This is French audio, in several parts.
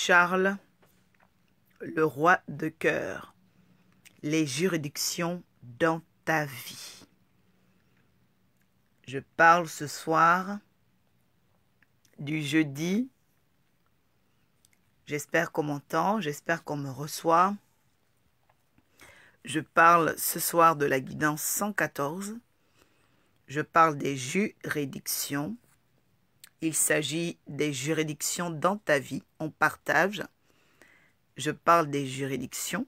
Charles, le roi de cœur, les juridictions dans ta vie. Je parle ce soir du jeudi. J'espère qu'on m'entend, j'espère qu'on me reçoit. Je parle ce soir de la guidance 114. Je parle des juridictions. Il s'agit des juridictions dans ta vie. On partage. Je parle des juridictions.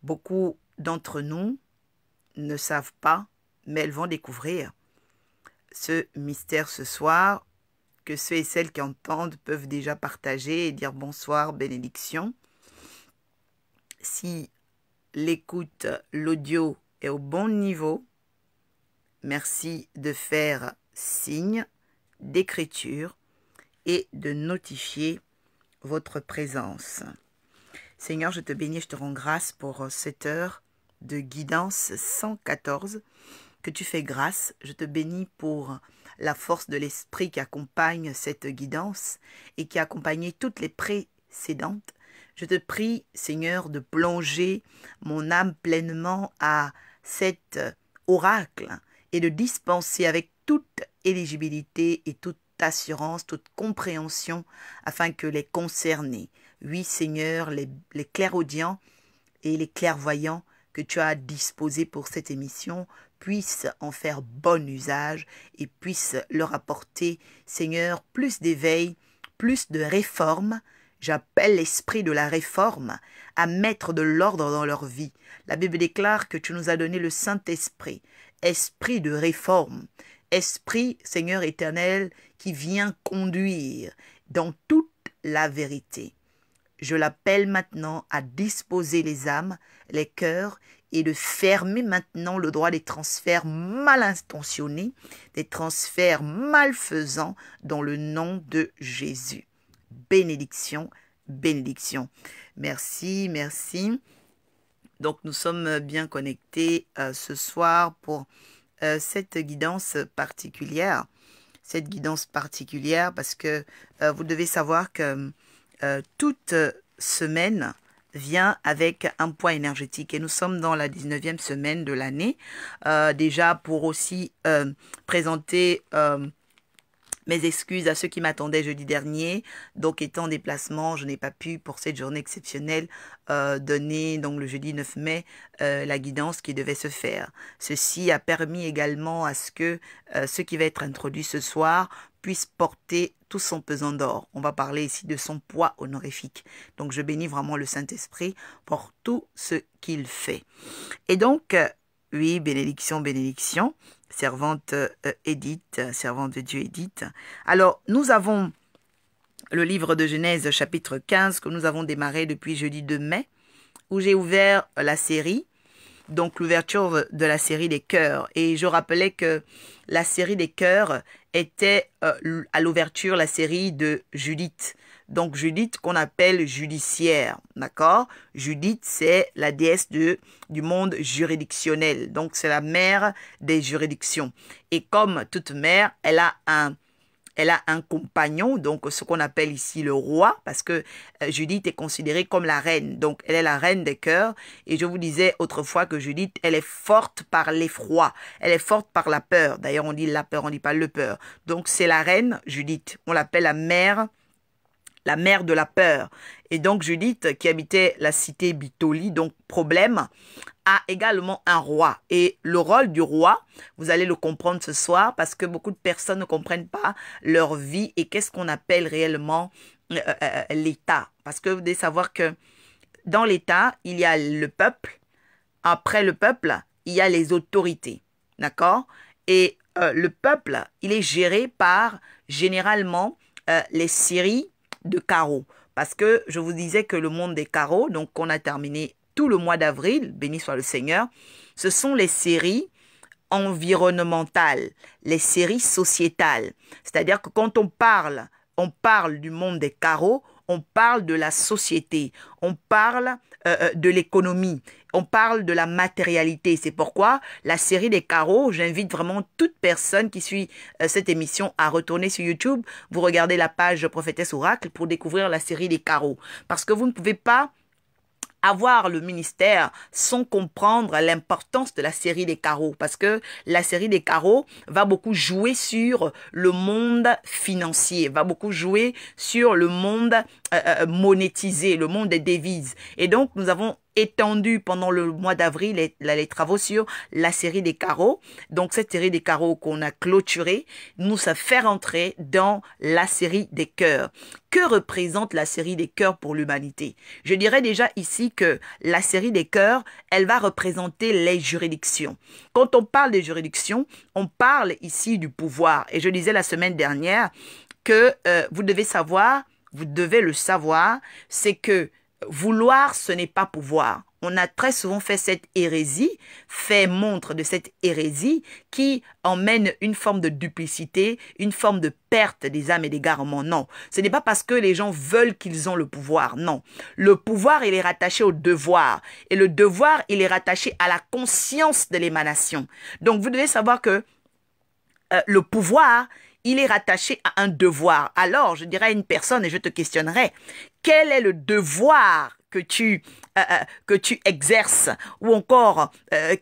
Beaucoup d'entre nous ne savent pas, mais elles vont découvrir ce mystère ce soir, que ceux et celles qui entendent peuvent déjà partager et dire bonsoir, bénédiction. Si l'écoute, l'audio est au bon niveau, merci de faire signe d'écriture et de notifier votre présence. Seigneur, je te bénis, je te rends grâce pour cette heure de guidance 114 que tu fais grâce. Je te bénis pour la force de l'esprit qui accompagne cette guidance et qui a accompagné toutes les précédentes. Je te prie, Seigneur, de plonger mon âme pleinement à cet oracle et de dispenser avec toute éligibilité et toute assurance, toute compréhension, afin que les concernés, oui Seigneur, les clairaudients et les clairvoyants que tu as disposés pour cette émission, puissent en faire bon usage et puissent leur apporter, Seigneur, plus d'éveil, plus de réforme. J'appelle l'esprit de la réforme à mettre de l'ordre dans leur vie. La Bible déclare que tu nous as donné le Saint-Esprit, esprit de réforme, esprit, Seigneur éternel, qui vient conduire dans toute la vérité. Je l'appelle maintenant à disposer les âmes, les cœurs, et de fermer maintenant le droit des transferts mal intentionnés, des transferts malfaisants dans le nom de Jésus. Bénédiction, bénédiction. Merci, merci. Donc nous sommes bien connectés ce soir pour cette guidance particulière. Cette guidance particulière parce que vous devez savoir que toute semaine vient avec un poids énergétique et nous sommes dans la 19e semaine de l'année. Déjà pour aussi présenter mes excuses à ceux qui m'attendaient jeudi dernier. Donc étant en déplacement, je n'ai pas pu pour cette journée exceptionnelle donner donc le jeudi 9 mai la guidance qui devait se faire. Ceci a permis également à ce que ce qui va être introduit ce soir puisse porter tout son pesant d'or. On va parler ici de son poids honorifique. Donc je bénis vraiment le Saint-Esprit pour tout ce qu'il fait. Et donc, oui, bénédiction, bénédiction. Servante Édith, servante de Dieu Édith. Alors, nous avons le livre de Genèse chapitre 15 que nous avons démarré depuis jeudi 2 mai, où j'ai ouvert la série, donc l'ouverture de la série des cœurs. Et je rappelais que la série des cœurs était à l'ouverture la série de Judith. Donc Judith qu'on appelle judiciaire, d'accord? Judith, c'est la déesse du monde juridictionnel. Donc c'est la mère des juridictions. Et comme toute mère, elle a un compagnon, donc ce qu'on appelle ici le roi, parce que Judith est considérée comme la reine. Donc, elle est la reine des cœurs. Et je vous disais autrefois que Judith, elle est forte par l'effroi. Elle est forte par la peur. D'ailleurs, on dit la peur, on ne dit pas le peur. Donc, c'est la reine Judith. On l'appelle la mère de la peur. Et donc, Judith, qui habitait la cité Bitoli, donc problème, a également un roi. Et le rôle du roi, vous allez le comprendre ce soir parce que beaucoup de personnes ne comprennent pas leur vie et qu'est-ce qu'on appelle réellement l'État. Parce que vous devez savoir que dans l'État, il y a le peuple. Après le peuple, il y a les autorités. D'accord? Et le peuple, il est géré par généralement les séries de carreaux. Parce que je vous disais que le monde des carreaux, donc on a terminé tout le mois d'avril, béni soit le Seigneur, ce sont les séries environnementales, les séries sociétales. C'est-à-dire que quand on parle du monde des carreaux, on parle de la société, on parle de l'économie, on parle de la matérialité. C'est pourquoi la série des carreaux, j'invite vraiment toute personne qui suit cette émission à retourner sur YouTube. Vous regardez la page Prophétesse Oracle pour découvrir la série des carreaux. Parce que vous ne pouvez pas avoir le ministère sans comprendre l'importance de la série des carreaux, parce que la série des carreaux va beaucoup jouer sur le monde financier, va beaucoup jouer sur le monde monétisé, le monde des devises. Et donc, nous avons étendu pendant le mois d'avril les travaux sur la série des carreaux. Donc, cette série des carreaux qu'on a clôturée nous a fait rentrer dans la série des cœurs. Que représente la série des cœurs pour l'humanité? Je dirais déjà ici que la série des cœurs, elle va représenter les juridictions. Quand on parle des juridictions, on parle ici du pouvoir. Et je disais la semaine dernière que vous devez savoir, vous devez le savoir, c'est que vouloir, ce n'est pas pouvoir. On a très souvent fait cette hérésie, fait montre de cette hérésie qui emmène une forme de duplicité, une forme de perte des âmes et des garements. Non, ce n'est pas parce que les gens veulent qu'ils ont le pouvoir. Non, le pouvoir, il est rattaché au devoir. Et le devoir, il est rattaché à la conscience de l'émanation. Donc, vous devez savoir que le pouvoir, il est rattaché à un devoir. Alors, je dirais à une personne et je te questionnerai, quel est le devoir que tu exerces ou encore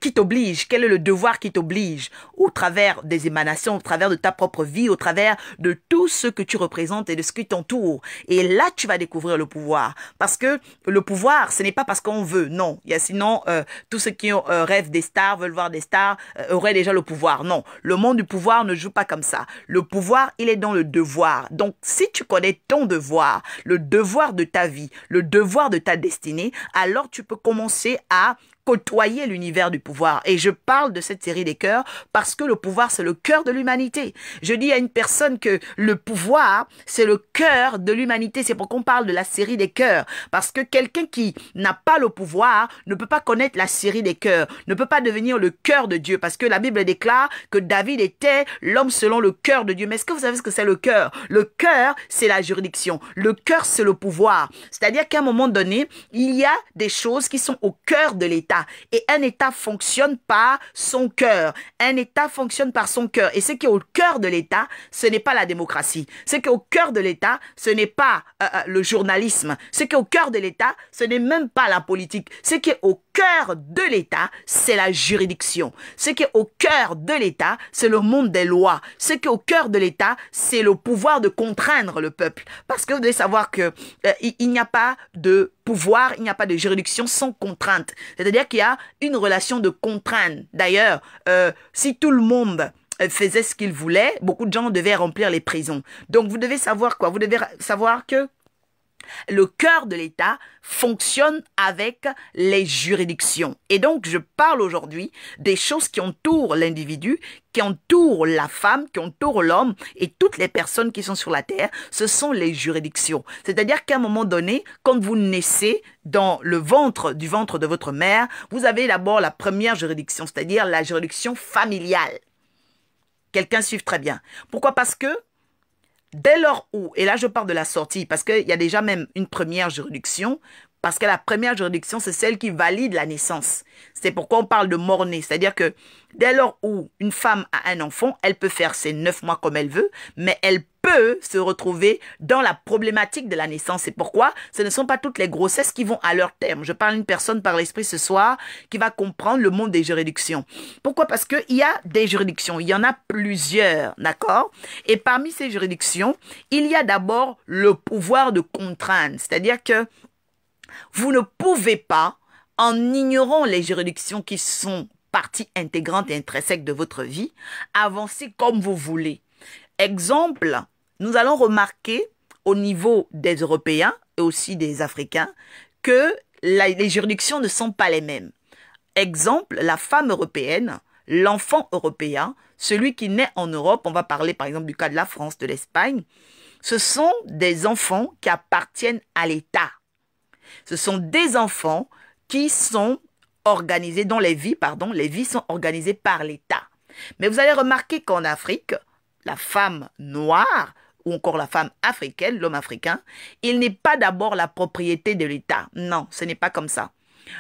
qui t'oblige? Quel est le devoir qui t'oblige au travers des émanations, au travers de ta propre vie, au travers de tout ce que tu représentes et de ce qui t'entoure? Et là, tu vas découvrir le pouvoir. Parce que le pouvoir, ce n'est pas parce qu'on veut. Non. Il y a sinon, tous ceux qui rêvent des stars, veulent voir des stars, auraient déjà le pouvoir. Non. Le monde du pouvoir ne joue pas comme ça. Le pouvoir, il est dans le devoir. Donc, si tu connais ton devoir, le devoir de ta vie, le devoir de ta destinée, alors tu peux commencer à côtoyer l'univers du pouvoir. Et je parle de cette série des cœurs parce que le pouvoir, c'est le cœur de l'humanité. Je dis à une personne que le pouvoir, c'est le cœur de l'humanité. C'est pourquoi on parle de la série des cœurs. Parce que quelqu'un qui n'a pas le pouvoir ne peut pas connaître la série des cœurs, ne peut pas devenir le cœur de Dieu. Parce que la Bible déclare que David était l'homme selon le cœur de Dieu. Mais est-ce que vous savez ce que c'est le cœur? Le cœur, c'est la juridiction. Le cœur, c'est le pouvoir. C'est-à-dire qu'à un moment donné, il y a des choses qui sont au cœur de l'État. Et un État fonctionne par son cœur. Un État fonctionne par son cœur. Et ce qui est au cœur de l'État, ce n'est pas la démocratie. Ce qui est au cœur de l'État, ce n'est pas le journalisme. Ce qui est au cœur de l'État, ce n'est même pas la politique. Ce qui est au cœur de l'État, c'est la juridiction. Ce qui est au cœur de l'État, c'est le monde des lois. Ce qui est au cœur de l'État, c'est le pouvoir de contraindre le peuple. Parce que vous devez savoir que il n'y a pas de pouvoir, il n'y a pas de juridiction sans contrainte. C'est-à-dire qu'il y a une relation de contrainte. D'ailleurs, si tout le monde faisait ce qu'il voulait, beaucoup de gens devaient remplir les prisons. Donc, vous devez savoir quoi? Vous devez savoir que le cœur de l'État fonctionne avec les juridictions. Et donc, je parle aujourd'hui des choses qui entourent l'individu, qui entourent la femme, qui entourent l'homme et toutes les personnes qui sont sur la terre. Ce sont les juridictions. C'est-à-dire qu'à un moment donné, quand vous naissez dans le ventre de votre mère, vous avez d'abord la première juridiction, c'est-à-dire la juridiction familiale. Quelqu'un suive très bien. Pourquoi? Parce que dès lors où, et là je parle de la sortie, parce qu'il y a déjà même une première juridiction, parce que la première juridiction, c'est celle qui valide la naissance. C'est pourquoi on parle de mort-né. C'est-à-dire que dès lors où une femme a un enfant, elle peut faire ses 9 mois comme elle veut, mais elle peut se retrouver dans la problématique de la naissance. C'est pourquoi ce ne sont pas toutes les grossesses qui vont à leur terme. Je parle à une personne par l'esprit ce soir qui va comprendre le monde des juridictions. Pourquoi? Parce qu'il y a des juridictions, il y en a plusieurs, d'accord? Et parmi ces juridictions, il y a d'abord le pouvoir de contraindre. C'est-à-dire que vous ne pouvez pas, en ignorant les juridictions qui sont partie intégrante et intrinsèque de votre vie, avancer comme vous voulez. Exemple, nous allons remarquer au niveau des Européens et aussi des Africains que les juridictions ne sont pas les mêmes. Exemple, la femme européenne, l'enfant européen, celui qui naît en Europe, on va parler par exemple du cas de la France, de l'Espagne, ce sont des enfants qui appartiennent à l'État. Ce sont des enfants qui sont organisés, dont les vies sont organisées par l'État. Mais vous allez remarquer qu'en Afrique, la femme noire ou encore la femme africaine, l'homme africain, il n'est pas d'abord la propriété de l'État. Non, ce n'est pas comme ça.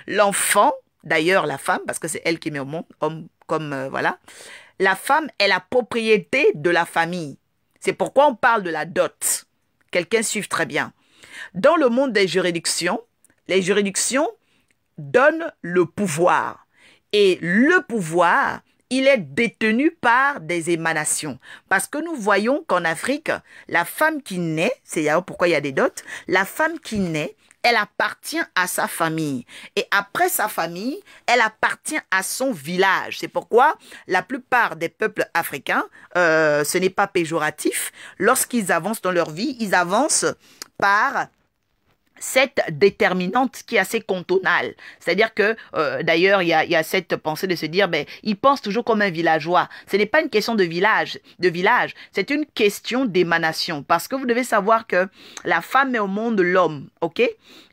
L'enfant, d'ailleurs la femme, parce que c'est elle qui met au monde, homme comme voilà, la femme est la propriété de la famille. C'est pourquoi on parle de la dot. Quelqu'un suive très bien. Dans le monde des juridictions, les juridictions donnent le pouvoir. Et le pouvoir, il est détenu par des émanations. Parce que nous voyons qu'en Afrique, la femme qui naît, c'est d'ailleurs pourquoi il y a des dots, la femme qui naît, elle appartient à sa famille. Et après sa famille, elle appartient à son village. C'est pourquoi la plupart des peuples africains, ce n'est pas péjoratif, lorsqu'ils avancent dans leur vie, ils avancent par cette déterminante qui est assez cantonale. C'est-à-dire que, d'ailleurs, il y a cette pensée de se dire, ben, ils pensent toujours comme un villageois. Ce n'est pas une question de village, c'est une question d'émanation. Parce que vous devez savoir que la femme met au monde l'homme, ok?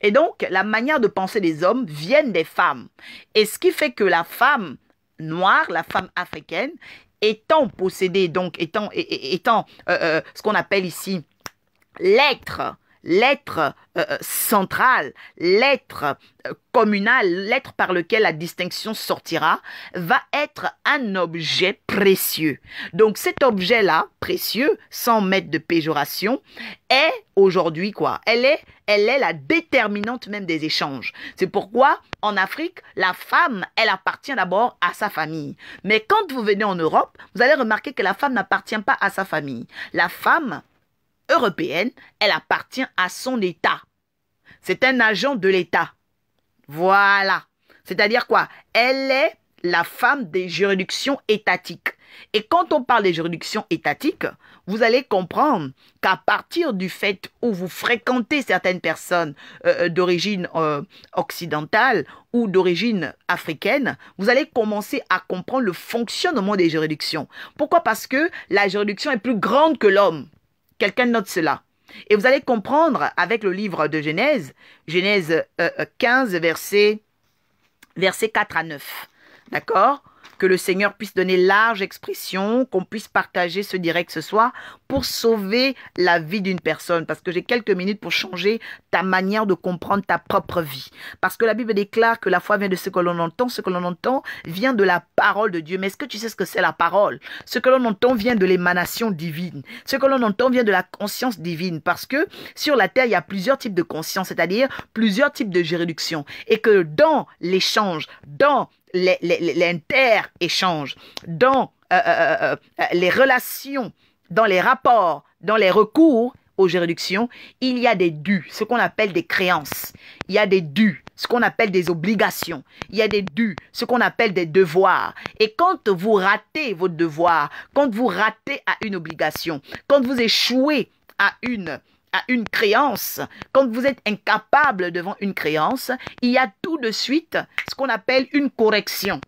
Et donc, la manière de penser des hommes viennent des femmes. Et ce qui fait que la femme noire, la femme africaine, étant possédée, donc étant ce qu'on appelle ici l'être central, l'être communal, l'être par lequel la distinction sortira, va être un objet précieux. Donc cet objet-là, précieux, sans mettre de péjoration, est aujourd'hui quoi? Elle est la déterminante même des échanges. C'est pourquoi en Afrique, la femme, elle appartient d'abord à sa famille. Mais quand vous venez en Europe, vous allez remarquer que la femme n'appartient pas à sa famille. La femme européenne, elle appartient à son État. C'est un agent de l'État. Voilà. C'est-à-dire quoi? Elle est la femme des juridictions étatiques. Et quand on parle des juridictions étatiques, vous allez comprendre qu'à partir du fait où vous fréquentez certaines personnes d'origine occidentale ou d'origine africaine, vous allez commencer à comprendre le fonctionnement des juridictions. Pourquoi? Parce que la juridiction est plus grande que l'homme. Quelqu'un note cela. Et vous allez comprendre avec le livre de Genèse, Genèse 15, versets 4 à 9. D'accord? Que le Seigneur puisse donner large expression, qu'on puisse partager ce direct ce soir pour sauver la vie d'une personne. Parce que j'ai quelques minutes pour changer ta manière de comprendre ta propre vie. Parce que la Bible déclare que la foi vient de ce que l'on entend vient de la parole de Dieu. Mais est-ce que tu sais ce que c'est la parole? Ce que l'on entend vient de l'émanation divine. Ce que l'on entend vient de la conscience divine. Parce que sur la terre, il y a plusieurs types de conscience, c'est-à-dire plusieurs types de juridiction. Et que dans l'échange, dans l'inter-échange, dans les relations, dans les rapports, dans les recours aux juridictions, il y a des dus, ce qu'on appelle des créances. Il y a des dus, ce qu'on appelle des obligations. Il y a des dus, ce qu'on appelle des devoirs. Et quand vous ratez votre devoir, quand vous ratez à une obligation, quand vous échouez à une créance, quand vous êtes incapable devant une créance, il y a tout de suite ce qu'on appelle une correction.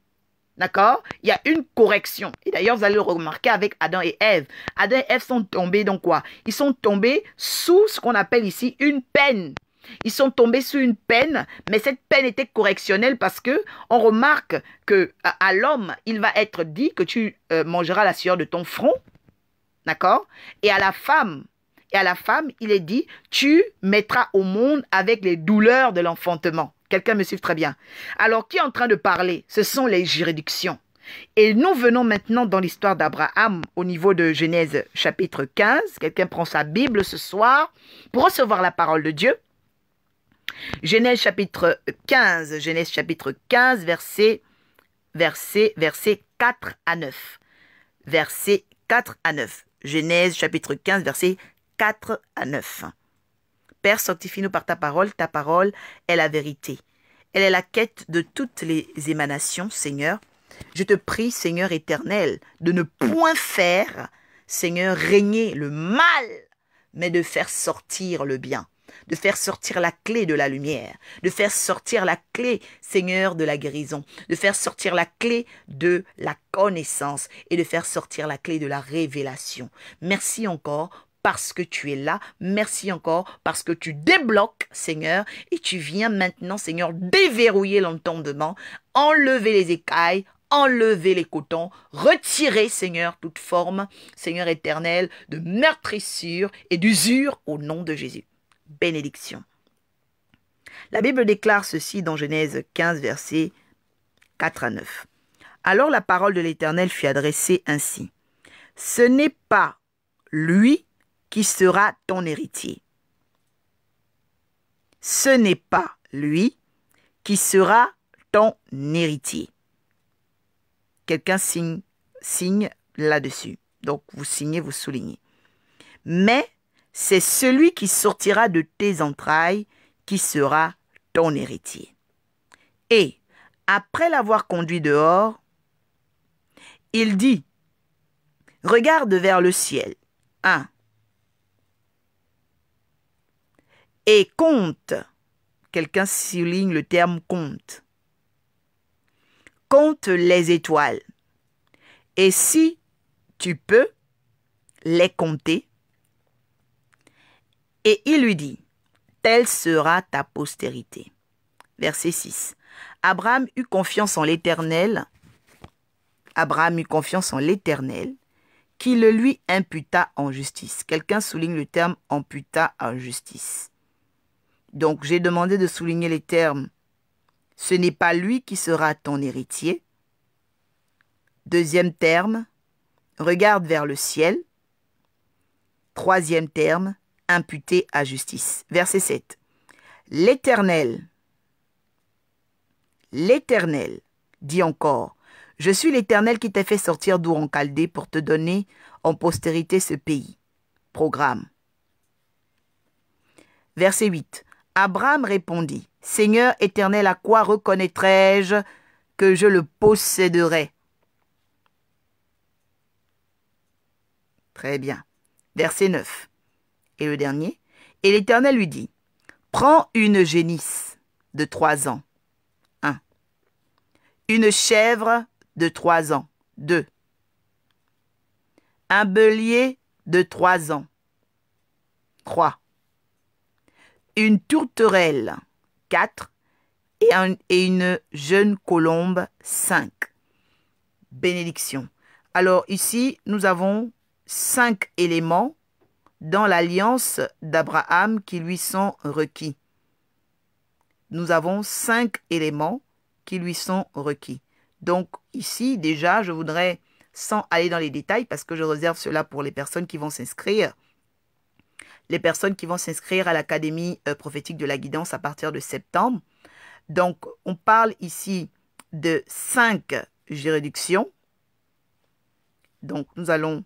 D'accord? Il y a une correction. Et d'ailleurs, vous allez le remarquer avec Adam et Ève. Adam et Ève sont tombés dans quoi? Ils sont tombés sous ce qu'on appelle ici une peine. Ils sont tombés sous une peine, mais cette peine était correctionnelle parce que on remarque que à l'homme, il va être dit que tu mangeras la sueur de ton front. D'accord? Et à la femme, il est dit, tu mettras au monde avec les douleurs de l'enfantement. Quelqu'un me suit très bien. Alors, qui est en train de parler? Ce sont les juridictions. Et nous venons maintenant dans l'histoire d'Abraham au niveau de Genèse chapitre 15. Quelqu'un prend sa Bible ce soir pour recevoir la parole de Dieu. Genèse chapitre 15, verset 4 à 9. Verset 4 à 9. Genèse chapitre 15, verset 4 à 9. Père, sanctifie-nous par ta parole est la vérité. Elle est la quête de toutes les émanations, Seigneur. Je te prie, Seigneur éternel, de ne point faire, Seigneur, régner le mal, mais de faire sortir le bien, de faire sortir la clé de la lumière, de faire sortir la clé, Seigneur, de la guérison, de faire sortir la clé de la connaissance et de faire sortir la clé de la révélation. Merci encore parce que tu es là. Merci encore parce que tu débloques, Seigneur, et tu viens maintenant, Seigneur, déverrouiller l'entendement, enlever les écailles, enlevez les cotons, retirez, Seigneur, toute forme, Seigneur éternel, de meurtrissure et d'usure au nom de Jésus. Bénédiction. La Bible déclare ceci dans Genèse 15, versets 4 à 9. Alors la parole de l'Éternel fut adressée ainsi. Ce n'est pas lui qui sera ton héritier. Ce n'est pas lui qui sera ton héritier. Quelqu'un signe là-dessus. Donc, vous signez, vous soulignez. Mais c'est celui qui sortira de tes entrailles qui sera ton héritier. Et, après l'avoir conduit dehors, il dit, regarde vers le ciel. 1. Et compte. Quelqu'un souligne le terme compte. Compte les étoiles. Et si tu peux les compter, et il lui dit, telle sera ta postérité. Verset 6. Abraham eut confiance en l'Éternel. Abraham eut confiance en l'Éternel, qui le lui imputa en justice. Quelqu'un souligne le terme imputa en justice. Donc, j'ai demandé de souligner les termes. Ce n'est pas lui qui sera ton héritier. Deuxième terme, regarde vers le ciel. Troisième terme, imputé à justice. Verset 7. L'Éternel dit encore, je suis l'Éternel qui t'a fait sortir d'Our en Chaldée pour te donner en postérité ce pays. Programme. Verset 8. Abraham répondit, Seigneur éternel, à quoi reconnaîtrai-je que je le posséderai? Très bien. Verset 9. Et le dernier. Et l'Éternel lui dit, prends une génisse de 3 ans. 1. Une chèvre de 3 ans. 2. Un bélier de 3 ans. 3. Une tourterelle, 4, et une jeune colombe, 5. Bénédiction. Alors ici, nous avons 5 éléments dans l'alliance d'Abraham qui lui sont requis. Nous avons 5 éléments qui lui sont requis. Donc ici, déjà, je voudrais, sans aller dans les détails, parce que je réserve cela pour les personnes qui vont s'inscrire, les personnes qui vont s'inscrire à l'Académie prophétique de la guidance à partir de septembre. Donc, on parle ici de 5 juridictions. Donc, nous allons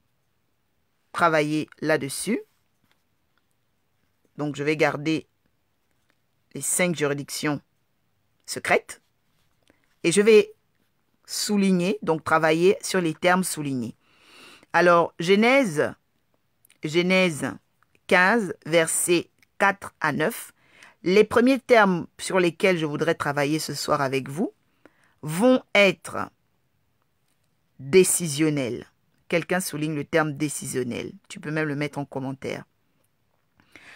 travailler là-dessus. Donc, je vais garder les 5 juridictions secrètes. Et je vais souligner, donc travailler sur les termes soulignés. Alors, Genèse 15, versets 4 à 9. Les premiers termes sur lesquels je voudrais travailler ce soir avec vous vont être décisionnels. Quelqu'un souligne le terme décisionnel. Tu peux même le mettre en commentaire.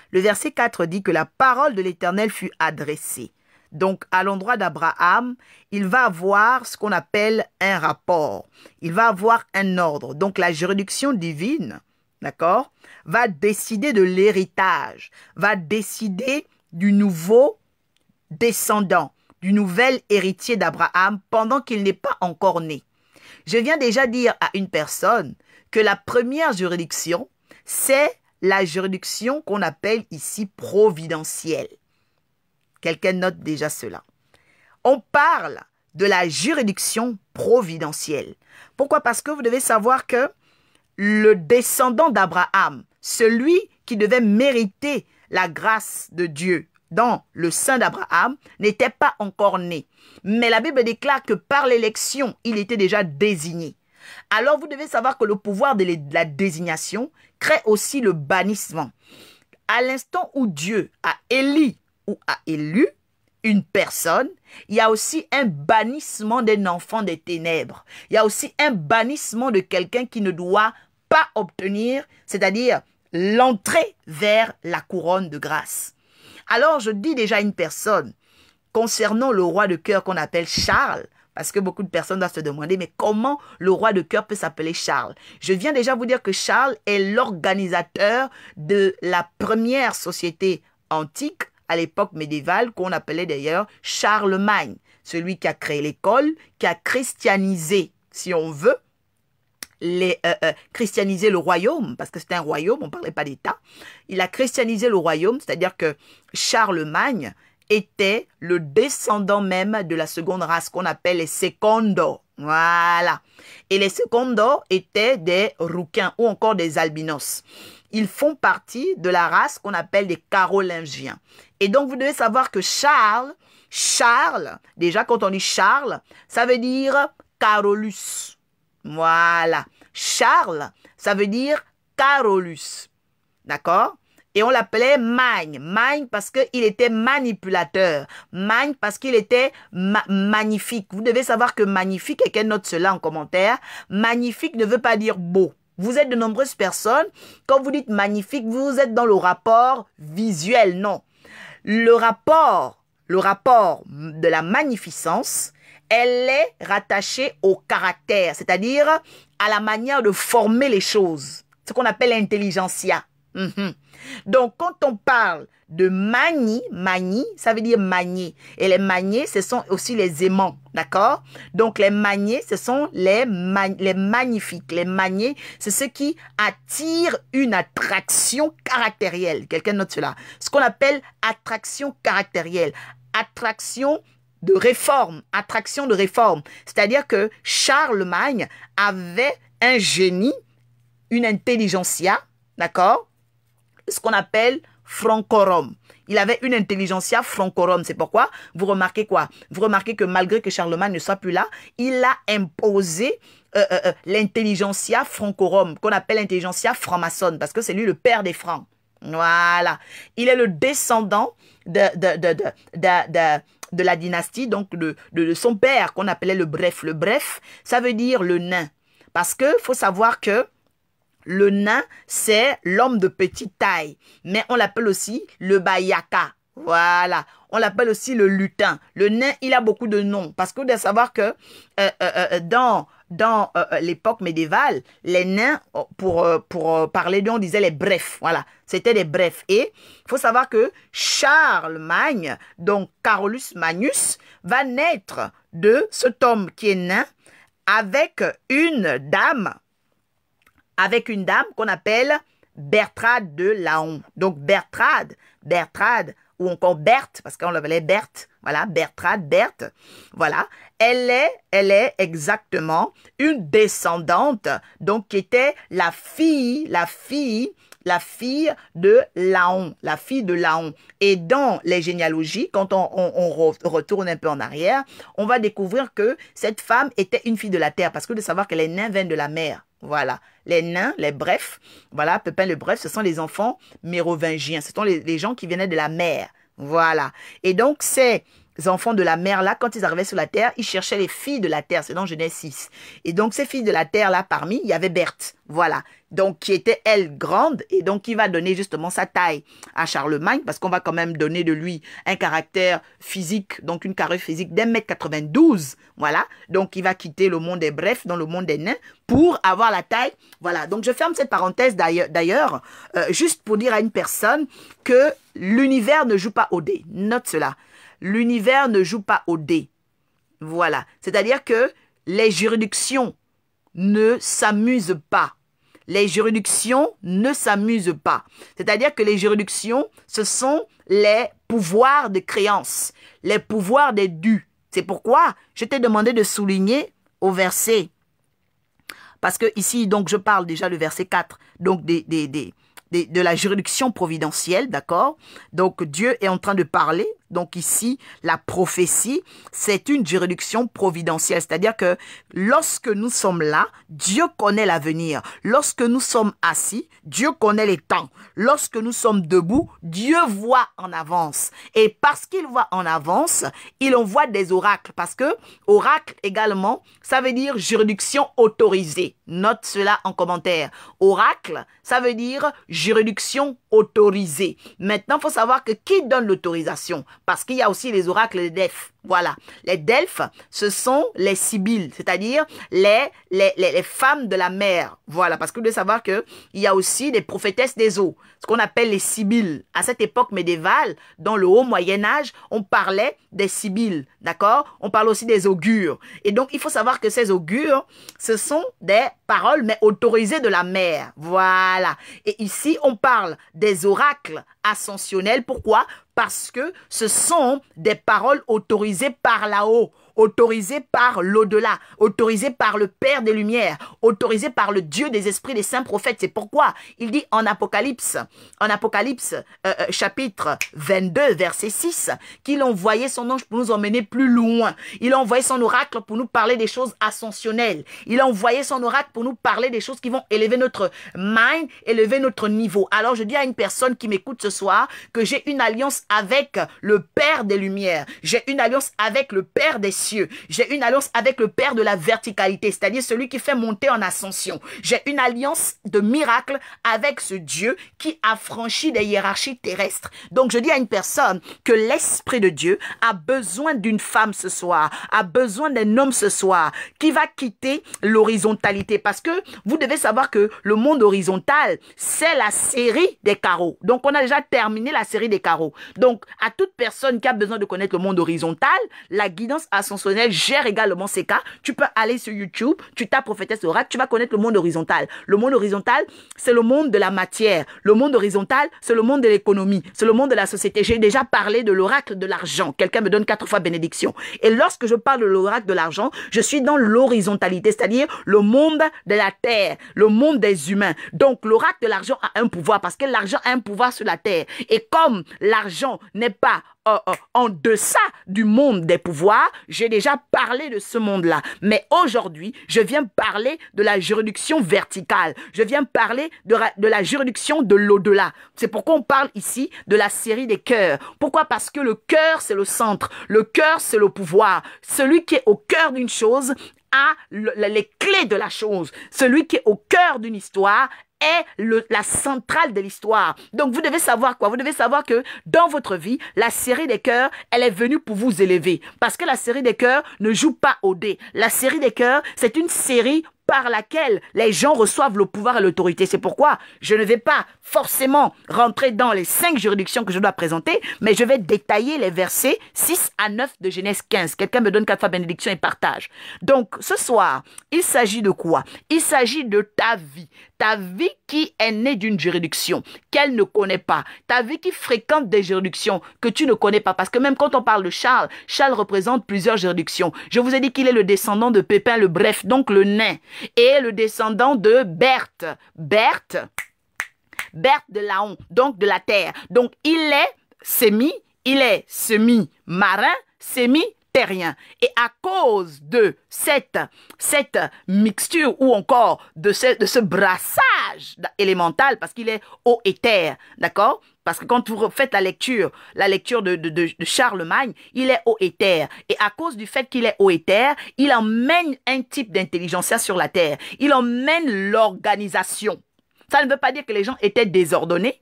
Le verset 4 dit que la parole de l'Éternel fut adressée. Donc, à l'endroit d'Abraham, il va avoir ce qu'on appelle un rapport. Il va avoir un ordre. Donc, la juridiction divine, d'accord, va décider de l'héritage, va décider du nouveau descendant, du nouvel héritier d'Abraham pendant qu'il n'est pas encore né. Je viens déjà dire à une personne que la première juridiction, c'est la juridiction qu'on appelle ici providentielle. Quelqu'un note déjà cela. On parle de la juridiction providentielle. Pourquoi? Parce que vous devez savoir que le descendant d'Abraham, celui qui devait mériter la grâce de Dieu dans le sein d'Abraham, n'était pas encore né. Mais la Bible déclare que par l'élection, il était déjà désigné. Alors vous devez savoir que le pouvoir de la désignation crée aussi le bannissement. À l'instant où Dieu a élu ou a élu une personne, il y a aussi un bannissement d'un enfant des ténèbres. Il y a aussi un bannissement de quelqu'un qui ne doit pas obtenir, c'est-à-dire l'entrée vers la couronne de grâce. Alors je dis déjà à une personne, concernant le roi de cœur qu'on appelle Charles, Parce que beaucoup de personnes doivent se demander, mais comment le roi de cœur peut s'appeler Charles? Je viens déjà vous dire que Charles est l'organisateur de la première société antique à l'époque médiévale, qu'on appelait d'ailleurs Charlemagne. Celui qui a créé l'école, qui a christianisé, si on veut, christianiser le royaume, parce que c'était un royaume, on ne parlait pas d'État. Il a christianisé le royaume, c'est-à-dire que Charlemagne était le descendant même de la seconde race qu'on appelle les secondos. Voilà. Et les secondos étaient des rouquins ou encore des albinos. Ils font partie de la race qu'on appelle les carolingiens. Et donc, vous devez savoir que Charles, déjà quand on dit Charles, ça veut dire Carolus. Voilà. Charles, ça veut dire Carolus. D'accord? Et on l'appelait Magne. Magne parce qu'il était manipulateur. Magne parce qu'il était magnifique. Vous devez savoir que magnifique, et qu'elle note cela en commentaire, magnifique ne veut pas dire beau. Vous êtes de nombreuses personnes, quand vous dites magnifique, vous êtes dans le rapport visuel. Non. Le rapport de la magnificence, elle est rattachée au caractère, c'est-à-dire à la manière de former les choses. Ce qu'on appelle l'intelligentsia. Donc, quand on parle de manie, ça veut dire manier. Et les maniers, ce sont aussi les aimants, d'accord? Donc, les maniers, ce sont les magnifiques. Les maniers, c'est ce qui attire une attraction caractérielle. Quelqu'un note cela. Ce qu'on appelle attraction caractérielle. Attraction de réforme. Attraction de réforme. C'est-à-dire que Charlemagne avait un génie, une intelligentsia, d'accord? Ce qu'on appelle francorum. Il avait une intelligentsia francorum. C'est pourquoi vous remarquez quoi? Vous remarquez que malgré que Charlemagne ne soit plus là, il a imposé l'intelligentsia francorum, qu'on appelle l'intelligentsia franc-maçonne, parce que c'est lui le père des francs. Voilà. Il est le descendant de la dynastie, donc de son père, qu'on appelait le Bref. Le Bref, ça veut dire le nain. Parce que faut savoir que le nain, c'est l'homme de petite taille. Mais on l'appelle aussi le bayaka. Voilà. On l'appelle aussi le lutin. Le nain, il a beaucoup de noms. Parce que vous devez savoir que dans l'époque médiévale, les nains, pour parler d'eux, on disait les brefs. Voilà. C'était des brefs. Et il faut savoir que Charlemagne, donc Carolus Magnus, va naître de cet homme qui est nain avec une dame qu'on appelle Bertrade de Laon. Donc Bertrade, ou encore Berthe, parce qu'on l'appelait Berthe, voilà, Berthe, voilà, elle est exactement une descendante, donc qui était la fille de Laon, la fille de Laon. Et dans les généalogies, quand on retourne un peu en arrière, on va découvrir que cette femme était une fille de la terre, parce que de savoir que les nains viennent de la mer. Voilà, les nains, les brefs, voilà, Pépin le Bref, ce sont les enfants mérovingiens, ce sont les gens qui venaient de la mer, voilà. Et donc, ces enfants de la mer-là, quand ils arrivaient sur la terre, ils cherchaient les filles de la terre, c'est dans Genèse 6. Et donc, ces filles de la terre-là, parmi, il y avait Berthe, voilà, donc qui était, elle, grande, et donc qui va donner justement sa taille à Charlemagne, parce qu'on va quand même donner de lui un caractère physique, donc une carrure physique d'1,92 m, voilà, donc il va quitter le monde des brefs dans le monde des nains pour avoir la taille, voilà. Donc, je ferme cette parenthèse d'ailleurs, juste pour dire à une personne que l'univers ne joue pas au dé, note cela. L'univers ne joue pas au dé. Voilà. C'est-à-dire que les juridictions ne s'amusent pas. Les juridictions ne s'amusent pas. C'est-à-dire que les juridictions, ce sont les pouvoirs de créance, les pouvoirs des dus. C'est pourquoi je t'ai demandé de souligner au verset. Parce que ici, donc, je parle déjà le verset 4, donc de la juridiction providentielle, d'accord? Donc, Dieu est en train de parler. Donc ici, la prophétie, c'est une juridiction providentielle. C'est-à-dire que lorsque nous sommes là, Dieu connaît l'avenir. Lorsque nous sommes assis, Dieu connaît les temps. Lorsque nous sommes debout, Dieu voit en avance. Et parce qu'il voit en avance, il envoie des oracles. Parce que oracle également, ça veut dire juridiction autorisée. Note cela en commentaire. Oracle, ça veut dire juridiction autorisée. Maintenant, il faut savoir que qui donne l'autorisation? parce qu'il y a aussi les oracles de Delphes. Voilà. Les Delphes, ce sont les sibylles, c'est-à-dire les femmes de la mer. Voilà, parce que vous devez savoir qu'il y a aussi des prophétesses des eaux, ce qu'on appelle les sibylles. À cette époque médiévale, dans le haut Moyen-Âge, on parlait des sibylles, d'accord? On parle aussi des augures. Et donc, il faut savoir que ces augures, ce sont des paroles, mais autorisées de la mer. Voilà. Et ici, on parle des oracles ascensionnels. Pourquoi? Parce que ce sont des paroles autorisées par là-haut, autorisées par l'au-delà, autorisées par le Père des Lumières, autorisées par le Dieu des esprits des saints prophètes. C'est pourquoi il dit en Apocalypse chapitre 22, verset 6, qu'il envoyait son ange pour nous emmener plus loin. Il a envoyé son oracle pour nous parler des choses ascensionnelles. Il a envoyé son oracle pour nous parler des choses qui vont élever notre mind, élever notre niveau. Alors je dis à une personne qui m'écoute ce soir que j'ai une alliance avec le Père des Lumières. J'ai une alliance avec le Père des cieux. J'ai une alliance avec le Père de la verticalité, c'est-à-dire celui qui fait monter en ascension. J'ai une alliance de miracle avec ce Dieu qui a franchi des hiérarchies terrestres. Donc je dis à une personne que l'Esprit de Dieu a besoin d'une femme ce soir, a besoin d'un homme ce soir, qui va quitter l'horizontalité. Parce que vous devez savoir que le monde horizontal, c'est la série des carreaux. Donc on a déjà terminé la série des carreaux. Donc, à toute personne qui a besoin de connaître le monde horizontal, la guidance ascensionnelle gère également ces cas. Tu peux aller sur YouTube, tu tapes prophétesse oracle, tu vas connaître le monde horizontal. Le monde horizontal, c'est le monde de la matière. Le monde horizontal, c'est le monde de l'économie. C'est le monde de la société. J'ai déjà parlé de l'oracle de l'argent. Quelqu'un me donne 4 fois bénédiction. Et lorsque je parle de l'oracle de l'argent, je suis dans l'horizontalité, c'est-à-dire le monde de la terre, le monde des humains. Donc, l'oracle de l'argent a un pouvoir parce que l'argent a un pouvoir sur la terre. Et comme l'argent n'est pas en deçà du monde des pouvoirs, j'ai déjà parlé de ce monde-là. Mais aujourd'hui, je viens parler de la juridiction verticale. Je viens parler de la juridiction de l'au-delà. C'est pourquoi on parle ici de la série des cœurs. Pourquoi? Parce que le cœur, c'est le centre. Le cœur, c'est le pouvoir. Celui qui est au cœur d'une chose a les clés de la chose. Celui qui est au cœur d'une histoire est la centrale de l'histoire. Donc, vous devez savoir quoi? Vous devez savoir que dans votre vie, la série des cœurs, elle est venue pour vous élever. Parce que la série des cœurs ne joue pas au dé. La série des cœurs, c'est une série par laquelle les gens reçoivent le pouvoir et l'autorité. C'est pourquoi je ne vais pas forcément rentrer dans les 5 juridictions que je dois présenter, mais je vais détailler les versets 6 à 9 de Genèse 15. Quelqu'un me donne 4 fois bénédiction et partage. Donc, ce soir, il s'agit de quoi? Il s'agit de ta vie. Ta vie qui est née d'une juridiction qu'elle ne connaît pas. Ta vie qui fréquente des juridictions que tu ne connais pas. Parce que même quand on parle de Charles, Charles représente plusieurs juridictions. Je vous ai dit qu'il est le descendant de Pépin le Bref, donc le nain. Et le descendant de Berthe. Berthe de Laon, donc de la terre. Donc il est semi-marin, semi-terrien. Et à cause de cette mixture ou encore de ce brassage élémental, parce qu'il est eau et terre, d'accord? Parce que quand vous faites la lecture de Charlemagne, il est eau et terre. Et à cause du fait qu'il est eau et terre, il emmène un type d'intelligentsia sur la terre. Il emmène l'organisation. Ça ne veut pas dire que les gens étaient désordonnés.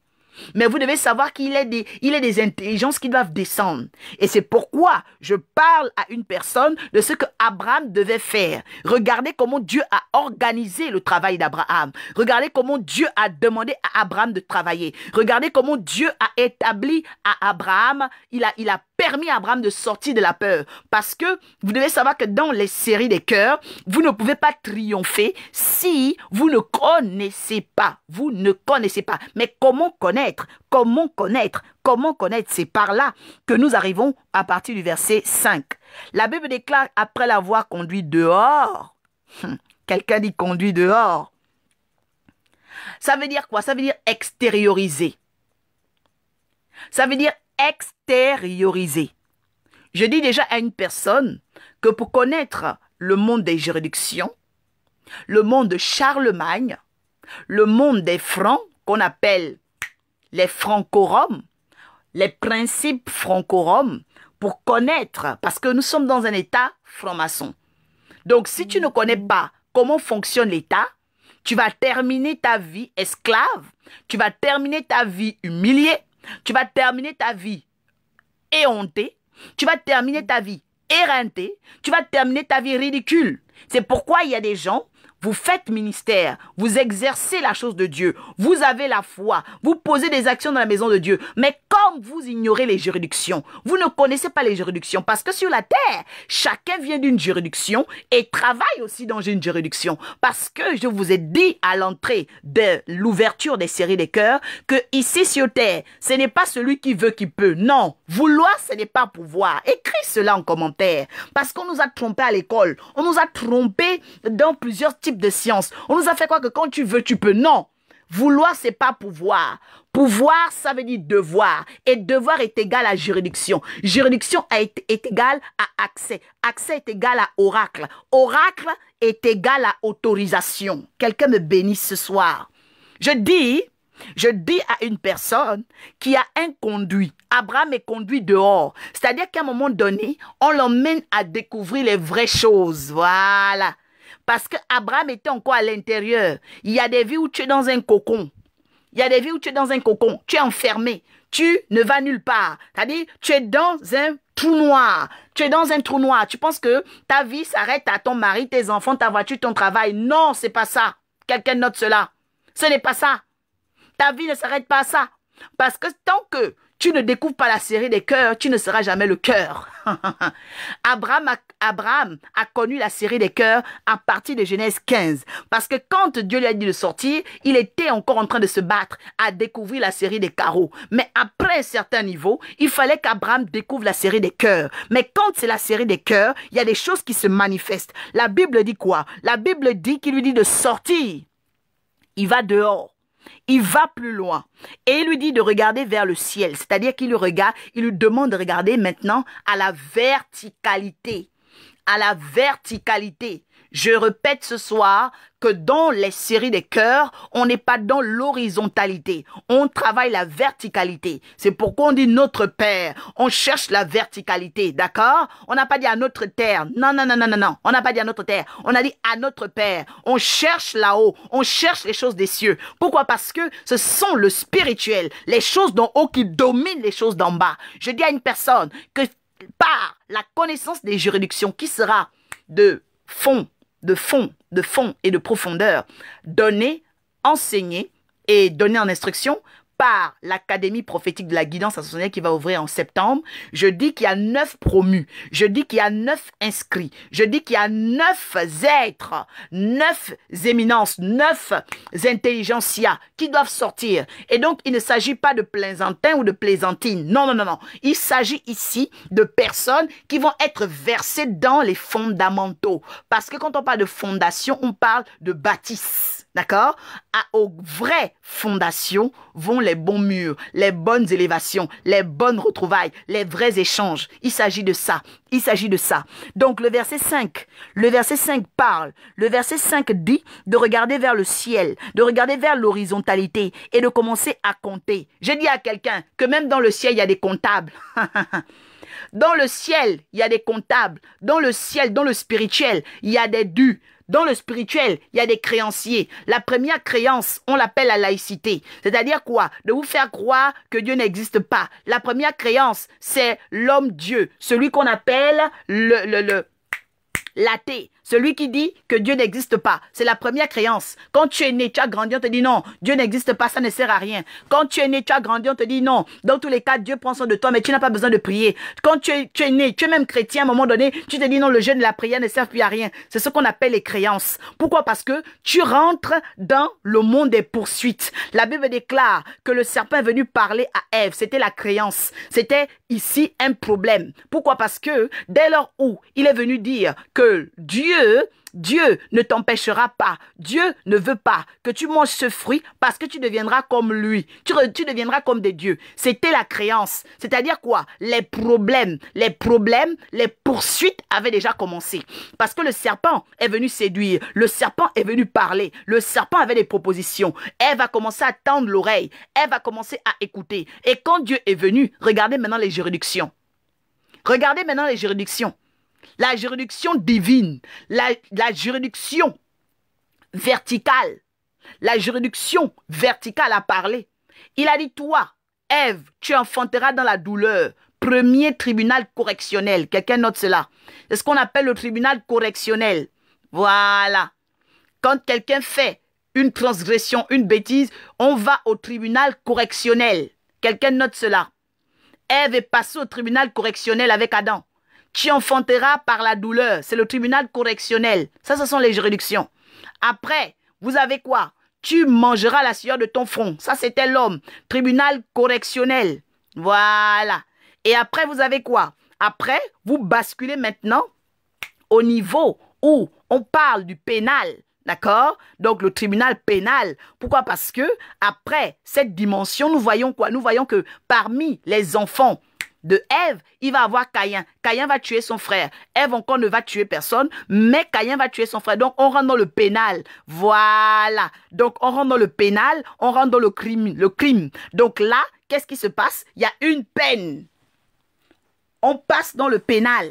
Mais vous devez savoir qu'il est des intelligences qui doivent descendre. Et c'est pourquoi je parle à une personne de ce que Abraham devait faire. Regardez comment Dieu a organisé le travail d'Abraham. Regardez comment Dieu a demandé à Abraham de travailler. Regardez comment Dieu a établi à Abraham, il a permis à Abraham de sortir de la peur. Parce que vous devez savoir que dans les séries des cœurs, vous ne pouvez pas triompher si vous ne connaissez pas. Vous ne connaissez pas. Mais comment connaître? Comment connaître? Comment connaître? C'est par là que nous arrivons à partir du verset 5. La Bible déclare, après l'avoir conduit dehors, quelqu'un dit conduit dehors. Ça veut dire quoi? Ça veut dire extérioriser. Ça veut dire extérioriser. Je dis déjà à une personne que pour connaître le monde des juridictions, le monde de Charlemagne, le monde des Francs, qu'on appelle les franco-roms, les principes franco-roms, pour connaître, parce que nous sommes dans un état franc-maçon. Donc, si tu ne connais pas comment fonctionne l'état, tu vas terminer ta vie esclave, tu vas terminer ta vie humiliée, tu vas terminer ta vie éhontée, tu vas terminer ta vie éreintée, tu vas terminer ta vie ridicule. C'est pourquoi il y a des gens, vous faites ministère, vous exercez la chose de Dieu, vous avez la foi, vous posez des actions dans la maison de Dieu. Mais comme vous ignorez les juridictions, vous ne connaissez pas les juridictions parce que sur la terre, chacun vient d'une juridiction et travaille aussi dans une juridiction. Parce que je vous ai dit à l'entrée de l'ouverture des séries des cœurs que ici sur terre, ce n'est pas celui qui veut qui peut. Non, vouloir, ce n'est pas pouvoir. Écris cela en commentaire parce qu'on nous a trompés à l'école, on nous a trompés dans plusieurs types de sciences. On nous a fait croire que quand tu veux, tu peux. Non. Vouloir, c'est pas pouvoir. Pouvoir, ça veut dire devoir. Et devoir est égal à juridiction. Juridiction est égal à accès. Accès est égal à oracle. Oracle est égal à autorisation. Quelqu'un me bénisse ce soir. Je dis à une personne qui a un conduit. Abraham est conduit dehors. C'est-à-dire qu'à un moment donné, on l'emmène à découvrir les vraies choses. Voilà. Parce qu'Abraham était encore à l'intérieur. Il y a des vies où tu es dans un cocon. Il y a des vies où tu es dans un cocon. Tu es enfermé. Tu ne vas nulle part. C'est-à-dire, tu es dans un trou noir. Tu es dans un trou noir. Tu penses que ta vie s'arrête à ton mari, tes enfants, ta voiture, ton travail. Non, c'est pas ça. Quelqu'un note cela. Ce n'est pas ça. Ta vie ne s'arrête pas à ça. Parce que tant que tu ne découvres pas la série des cœurs, tu ne seras jamais le cœur. Abraham a connu la série des cœurs à partir de Genèse 15. Parce que quand Dieu lui a dit de sortir, il était encore en train de se battre à découvrir la série des carreaux. Mais après un certain niveau, il fallait qu'Abraham découvre la série des cœurs. Mais quand c'est la série des cœurs, il y a des choses qui se manifestent. La Bible dit quoi? La Bible dit qu'il lui dit de sortir. Il va dehors. Il va plus loin et il lui dit de regarder vers le ciel. C'est-à-dire qu'il le regarde, il lui demande de regarder maintenant à la verticalité. À la verticalité. Je répète ce soir que dans les séries des cœurs, on n'est pas dans l'horizontalité. On travaille la verticalité. C'est pourquoi on dit notre Père. On cherche la verticalité, d'accord? On n'a pas dit à notre terre. Non, non, non, non, non, non. On n'a pas dit à notre terre. On a dit à notre Père. On cherche là-haut. On cherche les choses des cieux. Pourquoi? Parce que ce sont le spirituel, les choses d'en haut qui dominent les choses d'en bas. Je dis à une personne que par la connaissance des juridictions qui sera de fond et de profondeur, donné, enseigné et donné en instruction par l'Académie prophétique de la guidance ascensionnelle qui va ouvrir en septembre. Je dis qu'il y a 9 promus. Je dis qu'il y a 9 inscrits. Je dis qu'il y a 9 êtres, 9 éminences, 9 intelligentsia qui doivent sortir. Et donc, il ne s'agit pas de plaisantins ou de plaisantines. Non, non, non, non. Il s'agit ici de personnes qui vont être versées dans les fondamentaux. Parce que quand on parle de fondation, on parle de bâtisse. D'accord? Aux vraies fondations vont les bons murs, les bonnes élévations, les bonnes retrouvailles, les vrais échanges. Il s'agit de ça. Il s'agit de ça. Donc le verset 5 parle. Le verset 5 dit de regarder vers le ciel, de regarder vers l'horizontalité et de commencer à compter. J'ai dit à quelqu'un que même dans le ciel, il y a des comptables. Dans le ciel, il y a des comptables. Dans le ciel, dans le spirituel, il y a des dus. Dans le spirituel, il y a des créanciers. La première créance, on l'appelle la laïcité. C'est-à-dire quoi? De vous faire croire que Dieu n'existe pas. La première créance, c'est l'homme-dieu. Celui qu'on appelle l'athée. Celui qui dit que Dieu n'existe pas. C'est la première créance. Quand tu es né, tu as grandi, on te dit non, Dieu n'existe pas, ça ne sert à rien. Quand tu es né, tu as grandi, on te dit non. Dans tous les cas, Dieu prend soin de toi, mais tu n'as pas besoin de prier. Quand tu es né, tu es même chrétien, à un moment donné, tu te dis non, le jeûne et la prière ne servent plus à rien. C'est ce qu'on appelle les créances. Pourquoi? Parce que tu rentres dans le monde des poursuites. La Bible déclare que le serpent est venu parler à Ève. C'était la créance. C'était ici un problème. Pourquoi? Parce que dès lors où il est venu dire que Dieu ne t'empêchera pas. Dieu ne veut pas que tu manges ce fruit parce que tu deviendras comme lui. Tu deviendras comme des dieux. C'était la créance. C'est-à-dire quoi? Les problèmes, les poursuites avaient déjà commencé. Parce que le serpent est venu séduire. Le serpent est venu parler. Le serpent avait des propositions. Elle va commencer à tendre l'oreille. Elle va commencer à écouter. Et quand Dieu est venu, regardez maintenant les juridictions. Regardez maintenant les juridictions. La juridiction divine, la juridiction verticale, la juridiction verticale a parlé. Il a dit, toi, Ève, tu enfanteras dans la douleur. premier tribunal correctionnel. Quelqu'un note cela. C'est ce qu'on appelle le tribunal correctionnel. Voilà. Quand quelqu'un fait une transgression, une bêtise, on va au tribunal correctionnel. Quelqu'un note cela. Ève est passée au tribunal correctionnel avec Adam. Tu enfanteras par la douleur. C'est le tribunal correctionnel. Ça, ce sont les juridictions. Après, vous avez quoi? Tu mangeras la sueur de ton front. Ça, c'était l'homme. Tribunal correctionnel. Voilà. Et après, vous avez quoi? Après, vous basculez maintenant au niveau où on parle du pénal. D'accord? Donc, le tribunal pénal. Pourquoi? Parce que, après cette dimension, nous voyons quoi? Nous voyons que parmi les enfants de Ève, il va avoir Caïn. Caïn va tuer son frère. Ève encore ne va tuer personne, mais Caïn va tuer son frère. Donc, on rentre dans le pénal. Voilà. Donc, on rentre dans le pénal, on rentre dans le crime. Donc là, qu'est-ce qui se passe? Il y a une peine. On passe dans le pénal.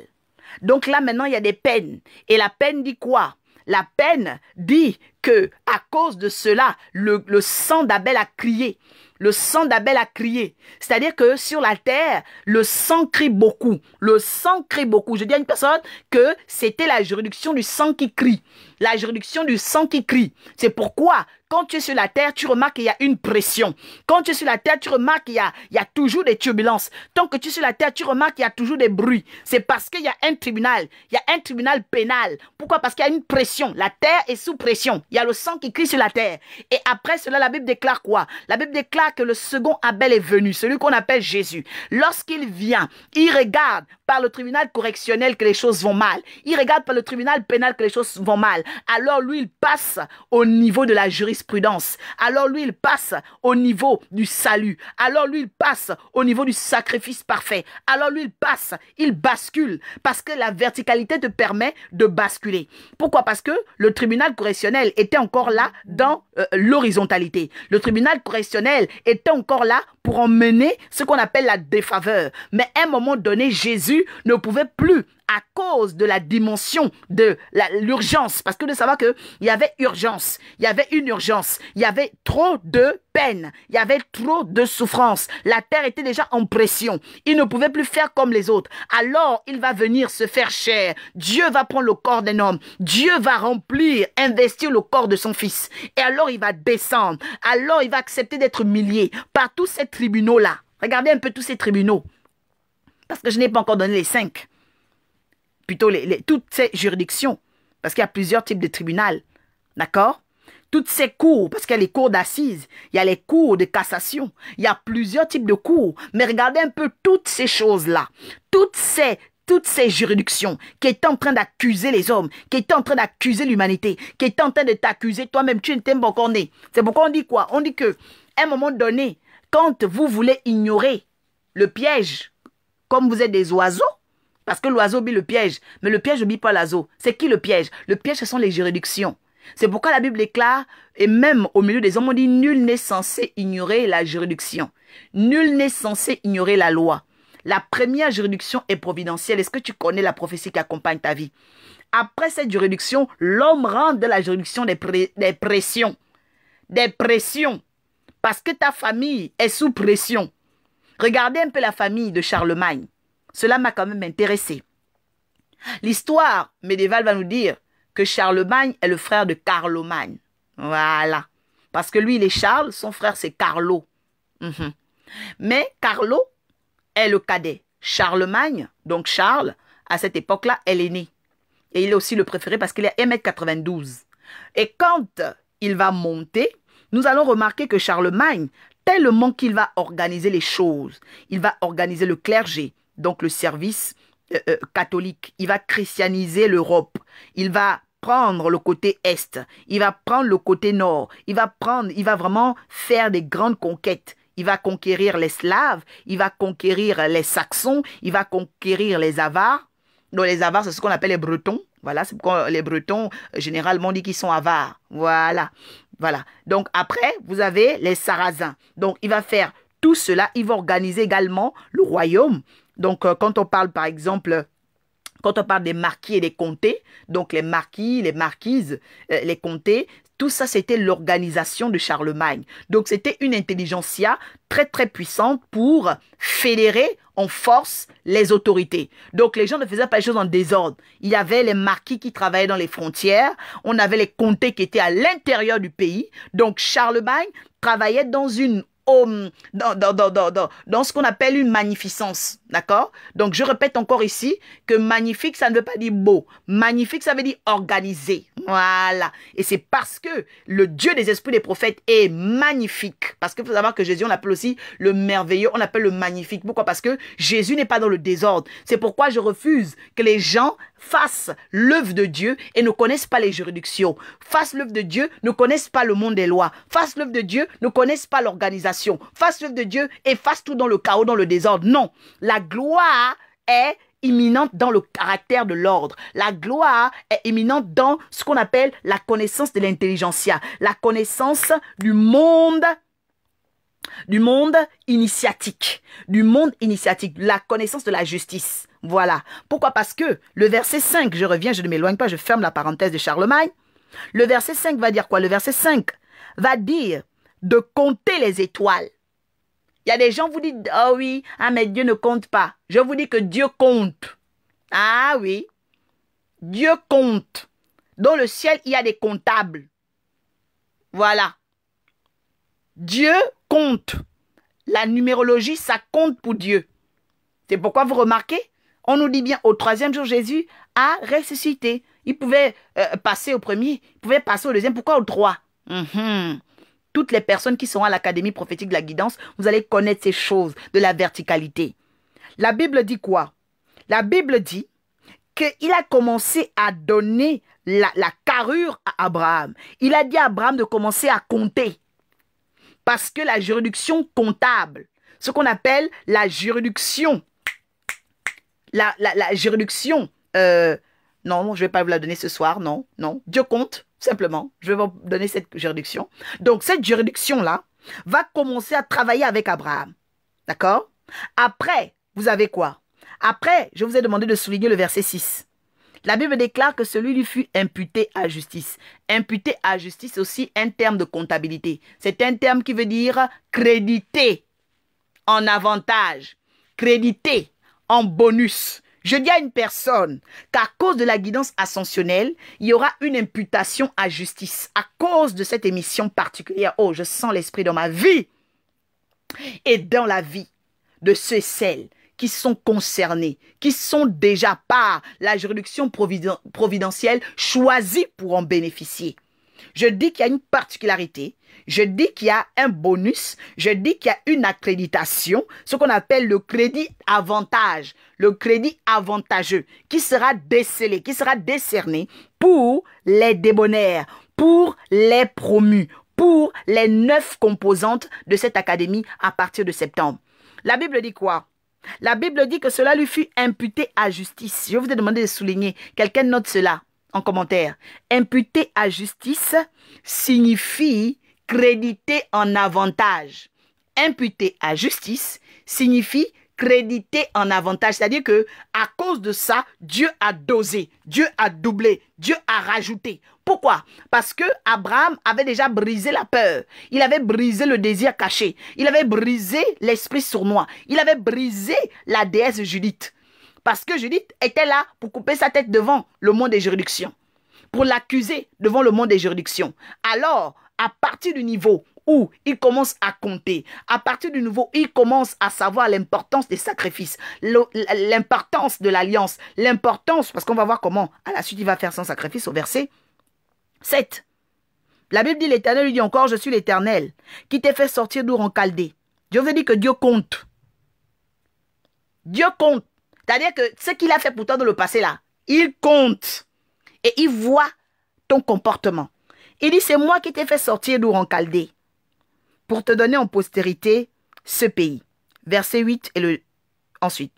Donc là, maintenant, il y a des peines. Et la peine dit quoi? La peine dit que à cause de cela, le sang d'Abel a crié. Le sang d'Abel a crié. C'est-à-dire que sur la terre, le sang crie beaucoup. Le sang crie beaucoup. Je dis à une personne que c'était la juridiction du sang qui crie. La juridiction du sang qui crie. C'est pourquoi, quand tu es sur la terre, tu remarques qu'il y a une pression. Quand tu es sur la terre, tu remarques qu'il y a toujours des turbulences. Tant que tu es sur la terre, tu remarques qu'il y a toujours des bruits. C'est parce qu'il y a un tribunal. Il y a un tribunal pénal. Pourquoi? Parce qu'il y a une pression. La terre est sous pression. Il y a le sang qui crie sur la terre. Et après cela, la Bible déclare quoi? La Bible déclare que le second Abel est venu, celui qu'on appelle Jésus. Lorsqu'il vient, il regarde par le tribunal correctionnel que les choses vont mal. Il regarde par le tribunal pénal que les choses vont mal. Alors lui, il passe au niveau de la jurisprudence. Alors lui, il passe au niveau du salut. Alors lui, il passe au niveau du sacrifice parfait. Alors lui, il passe, il bascule. Parce que la verticalité te permet de basculer. Pourquoi? Parce que le tribunal correctionnel était encore là dans l'horizontalité. Le tribunal correctionnel était encore là pour emmener ce qu'on appelle la défaveur. Mais à un moment donné, Jésus ne pouvait plus à cause de la dimension de l'urgence. Parce que de savoir qu'il y avait urgence, il y avait une urgence, il y avait trop de peine, il y avait trop de souffrance. La terre était déjà en pression. Il ne pouvait plus faire comme les autres. Alors, il va venir se faire chair. Dieu va prendre le corps d'un homme. Dieu va remplir, investir le corps de son fils. Et alors, il va descendre. Alors, il va accepter d'être humilié par tous ces tribunaux-là. Regardez un peu tous ces tribunaux. Parce que je n'ai pas encore donné les 5. Plutôt toutes ces juridictions, parce qu'il y a plusieurs types de tribunaux, d'accord? Toutes ces cours, parce qu'il y a les cours d'assises, il y a les cours de cassation, il y a plusieurs types de cours, mais regardez un peu toutes ces choses-là, toutes ces juridictions qui étaient en train d'accuser les hommes, qui étaient en train d'accuser l'humanité, qui étaient en train de t'accuser toi-même, tu n'étais pas encore né. C'est pourquoi on dit quoi? On dit que, à un moment donné, quand vous voulez ignorer le piège, comme vous êtes des oiseaux, parce que l'oiseau bit le piège. Mais le piège ne bit pas l'oiseau. C'est qui le piège? Le piège, ce sont les juridictions. C'est pourquoi la Bible déclare, et même au milieu des hommes, on dit, nul n'est censé ignorer la juridiction. Nul n'est censé ignorer la loi. La première juridiction est providentielle. Est-ce que tu connais la prophétie qui accompagne ta vie? Après cette juridiction, l'homme rentre dans la juridiction des pressions. Des pressions. Parce que ta famille est sous pression. Regardez un peu la famille de Charlemagne. Cela m'a quand même intéressé. L'histoire médiévale va nous dire que Charlemagne est le frère de Carlomagne. Voilà. Parce que lui, il est Charles, son frère, c'est Carlo. Mais Carlo est le cadet. Charlemagne, donc Charles, à cette époque-là, elle est née. Et il est aussi le préféré parce qu'il est 1,92 m. Et quand il va monter, nous allons remarquer que Charlemagne, tellement qu'il va organiser les choses, il va organiser le clergé, donc le service catholique. Il va christianiser l'Europe. Il va prendre le côté Est. Il va prendre le côté Nord. Il va vraiment faire des grandes conquêtes. Il va conquérir les Slaves. Il va conquérir les Saxons. Il va conquérir les Avars. Donc les Avars, c'est ce qu'on appelle les Bretons. Voilà, c'est pourquoi les Bretons, généralement, on dit qu'ils sont avares. Voilà. Voilà. Donc après, vous avez les Sarrasins. Donc il va faire tout cela. Il va organiser également le royaume. Donc, quand on parle, par exemple, quand on parle des marquis et des comtés, donc les marquis, les marquises, les comtés, Tout ça, c'était l'organisation de Charlemagne. Donc, c'était une intelligentsia très, très puissante pour fédérer en force les autorités. Donc, les gens ne faisaient pas les choses en désordre. Il y avait les marquis qui travaillaient dans les frontières. On avait les comtés qui étaient à l'intérieur du pays. Donc, Charlemagne travaillait dans dans ce qu'on appelle une magnificence, d'accord? Donc, je répète encore ici que magnifique, ça ne veut pas dire beau. Magnifique, ça veut dire organisé. Voilà. Et c'est parce que le Dieu des esprits des prophètes est magnifique. Parce qu'il faut savoir que Jésus, on l'appelle aussi le merveilleux, on l'appelle le magnifique. Pourquoi? Parce que Jésus n'est pas dans le désordre. C'est pourquoi je refuse que les gens fassent l'œuvre de Dieu et ne connaissent pas les juridictions. Fassent l'œuvre de Dieu, ne connaissent pas le monde des lois. Fassent l'œuvre de Dieu, ne connaissent pas l'organisation. Fassent l'œuvre de Dieu et fassent tout dans le chaos, dans le désordre. Non. La gloire est imminente dans le caractère de l'ordre. La gloire est imminente dans ce qu'on appelle la connaissance de l'intelligentsia, la connaissance du monde initiatique, la connaissance de la justice. Voilà. Pourquoi? Parce que le verset 5, je reviens, je ne m'éloigne pas, je ferme la parenthèse de Charlemagne. Le verset 5 va dire quoi? Le verset 5 va dire de compter les étoiles. Il y a des gens qui vous disent, oh oui, ah mais Dieu ne compte pas. Je vous dis que Dieu compte. Ah oui, Dieu compte. Dans le ciel, il y a des comptables. Voilà. Dieu compte. La numérologie, ça compte pour Dieu. C'est pourquoi vous remarquez, on nous dit bien, au 3e jour, Jésus a ressuscité. Il pouvait passer au premier, il pouvait passer au 2e. Pourquoi au 3? Toutes les personnes qui sont à l'Académie prophétique de la guidance, vous allez connaître ces choses de la verticalité. La Bible dit quoi? La Bible dit qu'il a commencé à donner la carrure à Abraham. Il a dit à Abraham de commencer à compter. Parce que la juridiction comptable, ce qu'on appelle la juridiction, la juridiction, non, je ne vais pas vous la donner ce soir, non, Dieu compte. Simplement, je vais vous donner cette juridiction. Donc, cette juridiction-là va commencer à travailler avec Abraham. D'accord? Après, vous avez quoi? Après, je vous ai demandé de souligner le verset 6. La Bible déclare que celui lui fut imputé à justice. Imputé à justice, c'est aussi un terme de comptabilité. C'est un terme qui veut dire crédité en avantage, crédité en bonus. Je dis à une personne qu'à cause de la guidance ascensionnelle, il y aura une imputation à justice. À cause de cette émission particulière, oh, je sens l'esprit dans ma vie et dans la vie de ceux et celles qui sont concernés, qui sont déjà par la juridiction providentielle choisis pour en bénéficier. Je dis qu'il y a une particularité, je dis qu'il y a un bonus, je dis qu'il y a une accréditation, ce qu'on appelle le crédit avantage, le crédit avantageux, qui sera décelé, qui sera décerné pour les débonnaires, pour les promus, pour les 9 composantes de cette académie à partir de septembre. La Bible dit quoi? La Bible dit que cela lui fut imputé à justice. Je vous ai demandé de souligner. Quelqu'un note cela en commentaire. Imputé à justice signifie crédité en avantage. Imputé à justice signifie crédité en avantage. C'est-à-dire que à cause de ça, Dieu a dosé, Dieu a doublé, Dieu a rajouté. Pourquoi? Parce que Abraham avait déjà brisé la peur. Il avait brisé le désir caché. Il avait brisé l'esprit sournois. Il avait brisé la déesse Judith. Parce que Judith était là pour couper sa tête devant le monde des juridictions. Pour l'accuser devant le monde des juridictions. Alors, à partir du niveau où il commence à compter, à partir du niveau où il commence à savoir l'importance des sacrifices, l'importance de l'alliance, l'importance, parce qu'on va voir comment, à la suite, il va faire son sacrifice au verset 7. La Bible dit, l'Éternel lui dit encore, je suis l'Éternel, qui t'ai fait sortir d'Our en Chaldée. Dieu veut dire que Dieu compte. Dieu compte. C'est-à-dire que ce qu'il a fait pour toi dans le passé là, il compte. Et il voit ton comportement. Il dit, c'est moi qui t'ai fait sortir d'Our en Chaldée pour te donner en postérité ce pays. Verset 8 et ensuite.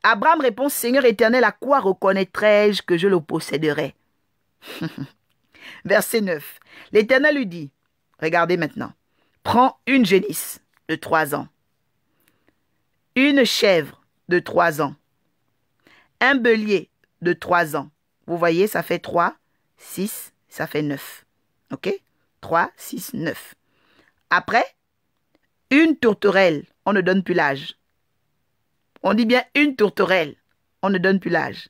Abraham répond, Seigneur éternel, à quoi reconnaîtrai-je que je le posséderai? Verset 9. L'Éternel lui dit, regardez maintenant, prends une génisse de 3 ans, une chèvre de 3 ans, un bélier de 3 ans. Vous voyez, ça fait 3, 6, ça fait 9. OK? 3, 6, 9. Après, une tourterelle, on ne donne plus l'âge. On dit bien une tourterelle, on ne donne plus l'âge.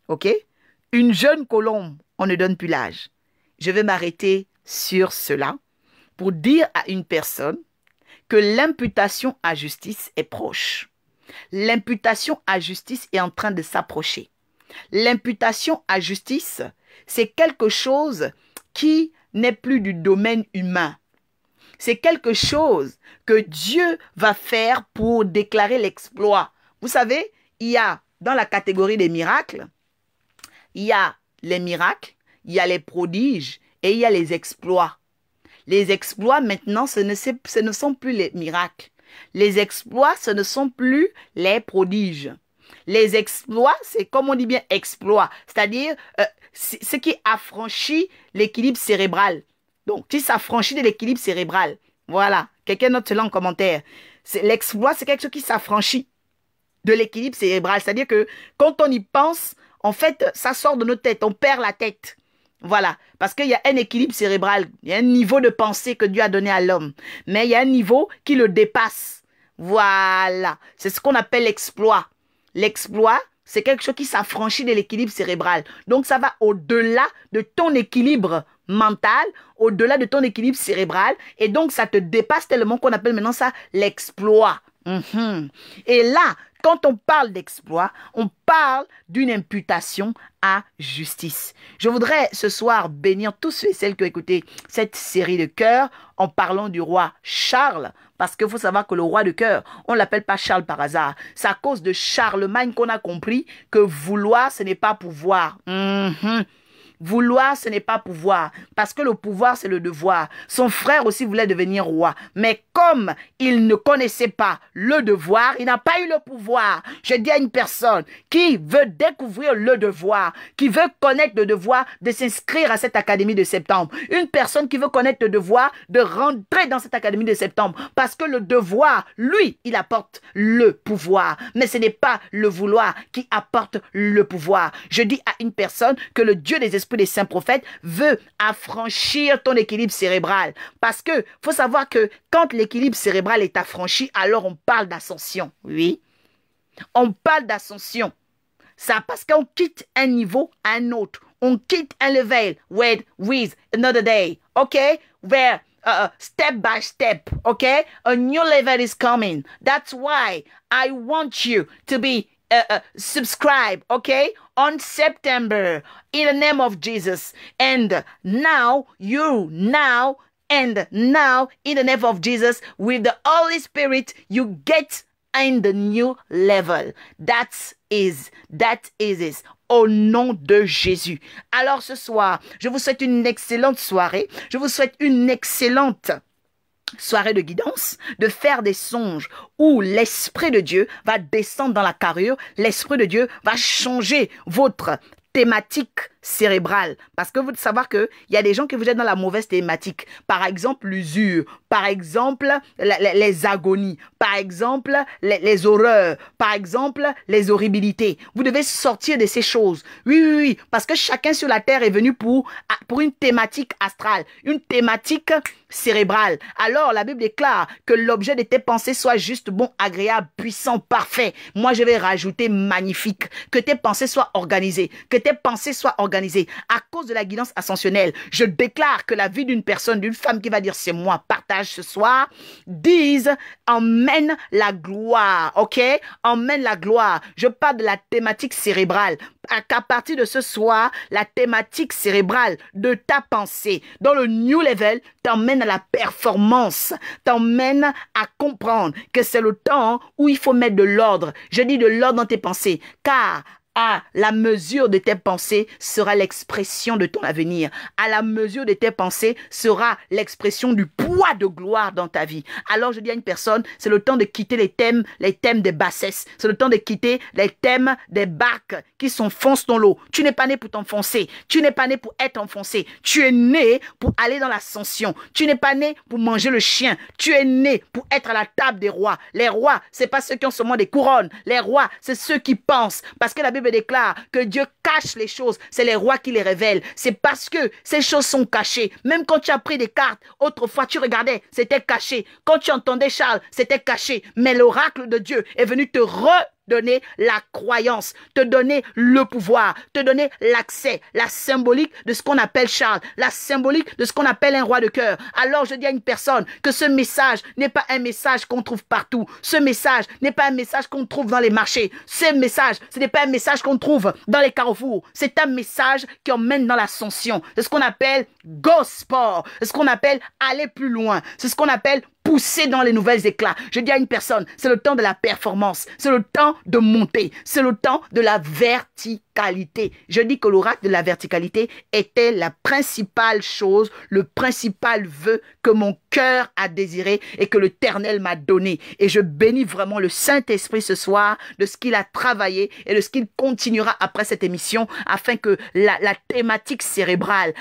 OK? Une jeune colombe, on ne donne plus l'âge. Je vais m'arrêter sur cela pour dire à une personne que l'imputation à justice est proche. L'imputation à justice est en train de s'approcher. L'imputation à justice, c'est quelque chose qui n'est plus du domaine humain. C'est quelque chose que Dieu va faire pour déclarer l'exploit. Vous savez, il y a dans la catégorie des miracles, il y a les miracles, il y a les prodiges et il y a les exploits. Les exploits, maintenant, ce ne sont plus les miracles. Les exploits, ce ne sont plus les prodiges. Les exploits, c'est comme on dit bien exploit, c'est-à-dire ce qui affranchit l'équilibre cérébral. Donc, si ça s'affranchit de l'équilibre cérébral, voilà, quelqu'un note cela en commentaire. L'exploit, c'est quelque chose qui s'affranchit de l'équilibre cérébral, c'est-à-dire que quand on y pense, en fait, ça sort de nos têtes, on perd la tête. Voilà, parce qu'il y a un équilibre cérébral, il y a un niveau de pensée que Dieu a donné à l'homme, mais il y a un niveau qui le dépasse. Voilà, c'est ce qu'on appelle l'exploit. L'exploit, c'est quelque chose qui s'affranchit de l'équilibre cérébral. Donc, ça va au-delà de ton équilibre mental, au-delà de ton équilibre cérébral, et donc ça te dépasse tellement qu'on appelle maintenant ça l'exploit. Et là, quand on parle d'exploit, on parle d'une imputation à justice. Je voudrais ce soir bénir tous ceux et celles qui ont écouté cette série de cœurs en parlant du roi Charles, parce qu'il faut savoir que le roi de cœur, on ne l'appelle pas Charles par hasard. C'est à cause de Charlemagne qu'on a compris que vouloir, ce n'est pas pouvoir. Vouloir, ce n'est pas pouvoir, parce que le pouvoir, c'est le devoir. Son frère aussi voulait devenir roi, mais comme il ne connaissait pas le devoir, il n'a pas eu le pouvoir. Je dis à une personne qui veut découvrir le devoir, qui veut connaître le devoir, de s'inscrire à cette académie de septembre. Une personne qui veut connaître le devoir, de rentrer dans cette académie de septembre, parce que le devoir, lui, il apporte le pouvoir, mais ce n'est pas le vouloir qui apporte le pouvoir. Je dis à une personne que le Dieu des esprits des saints prophètes veut affranchir ton équilibre cérébral. Parce que faut savoir que quand l'équilibre cérébral est affranchi, alors on parle d'ascension. Oui, on parle d'ascension. Ça parce qu'on quitte un niveau à un autre. On quitte un level with another day. OK? Where step by step, okay? A new level is coming. That's why I want you to be subscribe, okay, on September in the name of Jesus. And now in the name of Jesus, with the Holy Spirit, you get in the new level. That is it. Au nom de Jésus. Alors ce soir, je vous souhaite une excellente soirée. Je vous souhaite une excellente soirée de guidance, de faire des songes où l'Esprit de Dieu va descendre dans la carrure, l'Esprit de Dieu va changer votre thématique cérébrale. Parce que vous devez savoir qu'il y a des gens qui vous êtes dans la mauvaise thématique. Par exemple, l'usure. Par exemple, les agonies. Par exemple, les horreurs. Par exemple, les horribilités. Vous devez sortir de ces choses. Oui. Parce que chacun sur la terre est venu pour une thématique astrale. Une thématique cérébrale. Alors, la Bible déclare que l'objet de tes pensées soit juste, bon, agréable, puissant, parfait. Moi, je vais rajouter magnifique. Que tes pensées soient organisées. Que tes pensées soient organisées. À cause de la guidance ascensionnelle, je déclare que la vie d'une personne, d'une femme qui va dire c'est moi, partage ce soir, dise emmène la gloire, ok? Emmène la gloire. Je parle de la thématique cérébrale. Qu'à partir de ce soir, la thématique cérébrale de ta pensée dans le new level t'emmène à la performance, t'emmène à comprendre que c'est le temps où il faut mettre de l'ordre. Je dis de l'ordre dans tes pensées, car à la mesure de tes pensées sera l'expression de ton avenir. À la mesure de tes pensées sera l'expression du poids de gloire dans ta vie. Alors je dis à une personne, c'est le temps de quitter les thèmes des bassesses. C'est le temps de quitter les thèmes des bacs qui s'enfoncent dans l'eau. Tu n'es pas né pour t'enfoncer. Tu n'es pas né pour être enfoncé. Tu es né pour aller dans l'ascension. Tu n'es pas né pour manger le chien. Tu es né pour être à la table des rois. Les rois, c'est pas ceux qui ont seulement des couronnes. Les rois, c'est ceux qui pensent. Parce que la Bible Bible déclare que Dieu cache les choses. C'est les rois qui les révèlent. C'est parce que ces choses sont cachées. Même quand tu as pris des cartes, autrefois tu regardais, c'était caché. Quand tu entendais Charles, c'était caché. Mais l'oracle de Dieu est venu te donner la croyance, te donner le pouvoir, te donner l'accès, la symbolique de ce qu'on appelle Charles, la symbolique de ce qu'on appelle un roi de cœur. Alors je dis à une personne que ce message n'est pas un message qu'on trouve partout. Ce message n'est pas un message qu'on trouve dans les marchés. Ce message, ce n'est pas un message qu'on trouve dans les carrefours. C'est un message qui emmène dans l'ascension. C'est ce qu'on appelle gospel. C'est ce qu'on appelle aller plus loin. C'est ce qu'on appelle pousser dans les nouvelles éclats. Je dis à une personne, c'est le temps de la performance, c'est le temps de monter, c'est le temps de la verticalité. Je dis que l'oracle de la verticalité était la principale chose, le principal vœu que mon cœur a désiré et que l'Éternel m'a donné. Et je bénis vraiment le Saint-Esprit ce soir de ce qu'il a travaillé et de ce qu'il continuera après cette émission afin que la thématique cérébrale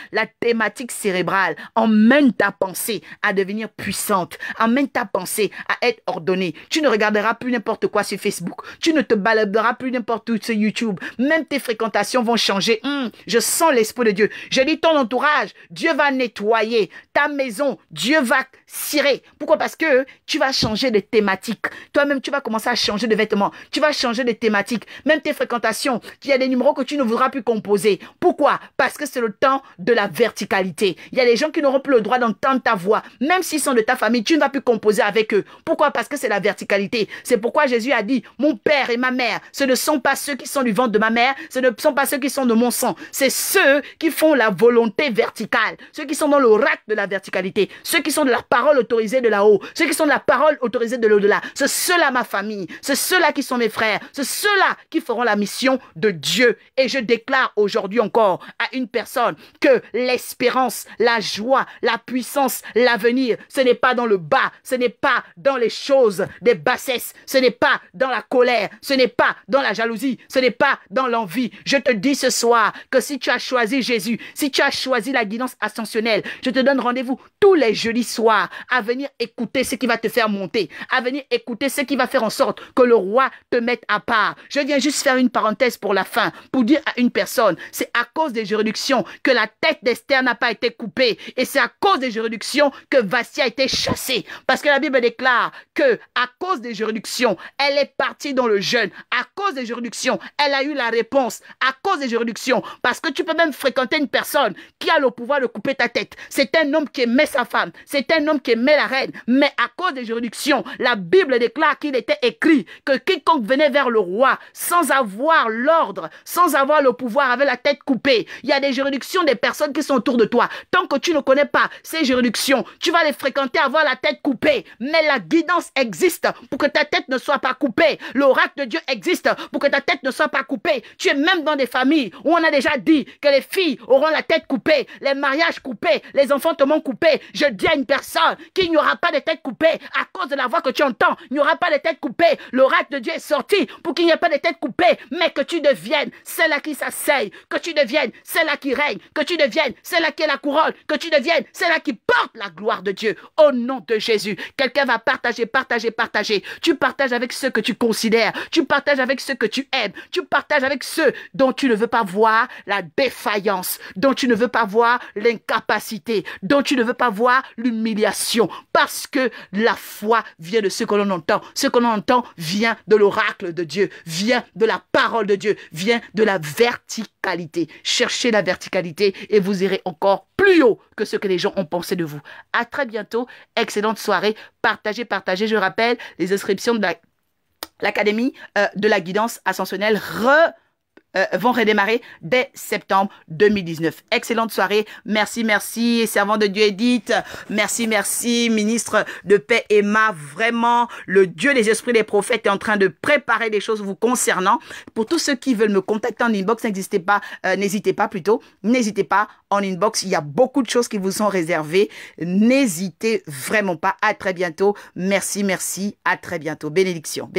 emmène ta pensée à devenir puissante. Amène ta pensée à être ordonnée. Tu ne regarderas plus n'importe quoi sur Facebook. Tu ne te baladeras plus n'importe où sur YouTube. Même tes fréquentations vont changer. Je sens l'Esprit de Dieu. Je dis ton entourage, Dieu va nettoyer. Ta maison, Dieu va cirer. Pourquoi? Parce que tu vas changer de thématique. Toi-même, tu vas commencer à changer de vêtements. Tu vas changer de thématique. Même tes fréquentations, il y a des numéros que tu ne voudras plus composer. Pourquoi? Parce que c'est le temps de la verticalité. Il y a des gens qui n'auront plus le droit d'entendre ta voix. Même s'ils sont de ta famille, tu ne vas plus composer avec eux. Pourquoi? Parce que c'est la verticalité. C'est pourquoi Jésus a dit, mon père et ma mère, ce ne sont pas ceux qui sont du ventre de ma mère, ce ne sont pas ceux qui sont de mon sang. C'est ceux qui font la volonté verticale, ceux qui sont dans l'oracle de la verticalité, ceux qui sont de la parole autorisée de là-haut, ceux qui sont de la parole autorisée de l'au-delà. C'est ceux-là ma famille, c'est ceux-là qui sont mes frères, c'est ceux-là qui feront la mission de Dieu. Et je déclare aujourd'hui encore à une personne que l'espérance, la joie, la puissance, l'avenir, ce n'est pas dans le bas, ce n'est pas dans les choses des bassesses, ce n'est pas dans la colère, ce n'est pas dans la jalousie, ce n'est pas dans l'envie. Je te dis ce soir que si tu as choisi Jésus, si tu as choisi la guidance ascensionnelle, je te donne rendez-vous tous les jeudis soirs à venir écouter ce qui va te faire monter, à venir écouter ce qui va faire en sorte que le roi te mette à part. Je viens juste faire une parenthèse pour la fin, pour dire à une personne, c'est à cause des juridictions que la tête d'Esther n'a pas été coupée, et c'est à cause des juridictions que Vasthi a été chassé. Parce que la Bible déclare que à cause des juridictions, elle est partie dans le jeûne. À cause des juridictions, elle a eu la réponse. À cause des juridictions, parce que tu peux même fréquenter une personne qui a le pouvoir de couper ta tête. C'est un homme qui aimait sa femme. C'est un homme qui aimait la reine. Mais à cause des juridictions, la Bible déclare qu'il était écrit que quiconque venait vers le roi sans avoir l'ordre, sans avoir le pouvoir, avait la tête coupée. Il y a des juridictions des personnes qui sont autour de toi. Tant que tu ne connais pas ces juridictions, tu vas les fréquenter, avoir la tête coupée. Mais la guidance existe pour que ta tête ne soit pas coupée. L'oracle de Dieu existe pour que ta tête ne soit pas coupée. Tu es même dans des familles où on a déjà dit que les filles auront la tête coupée, les mariages coupés, les enfants te m'ont coupé. Je dis à une personne qu'il n'y aura pas de tête coupée à cause de la voix que tu entends. Il n'y aura pas de tête coupée. L'oracle de Dieu est sorti pour qu'il n'y ait pas de tête coupée, mais que tu deviennes celle-là qui s'asseye, que tu deviennes celle-là qui règne, que tu deviennes celle-là qui est la couronne, que tu deviennes celle-là qui porte la gloire de Dieu. Au nom de Jésus, quelqu'un va partager. Tu partages avec ceux que tu considères, tu partages avec ceux que tu aimes, tu partages avec ceux dont tu ne veux pas voir la défaillance, dont tu ne veux pas voir l'incapacité, dont tu ne veux pas voir l'humiliation, parce que la foi vient de ce que l'on entend. Ce que l'on entend vient de l'oracle de Dieu, vient de la parole de Dieu, vient de la verticalité. Cherchez la verticalité et vous irez encore plus haut que ce que les gens ont pensé de vous. À très bientôt. Excellente soirée. Partagez. Je rappelle, les inscriptions de l'Académie de la guidance ascensionnelle vont redémarrer dès septembre 2019. Excellente soirée. Merci, servant de Dieu Edith. Merci, ministre de paix Emma. Vraiment, le Dieu des esprits des prophètes est en train de préparer des choses vous concernant. Pour tous ceux qui veulent me contacter en inbox, n'hésitez pas en inbox. Il y a beaucoup de choses qui vous sont réservées. N'hésitez vraiment pas. À très bientôt. Merci. À très bientôt. Bénédiction.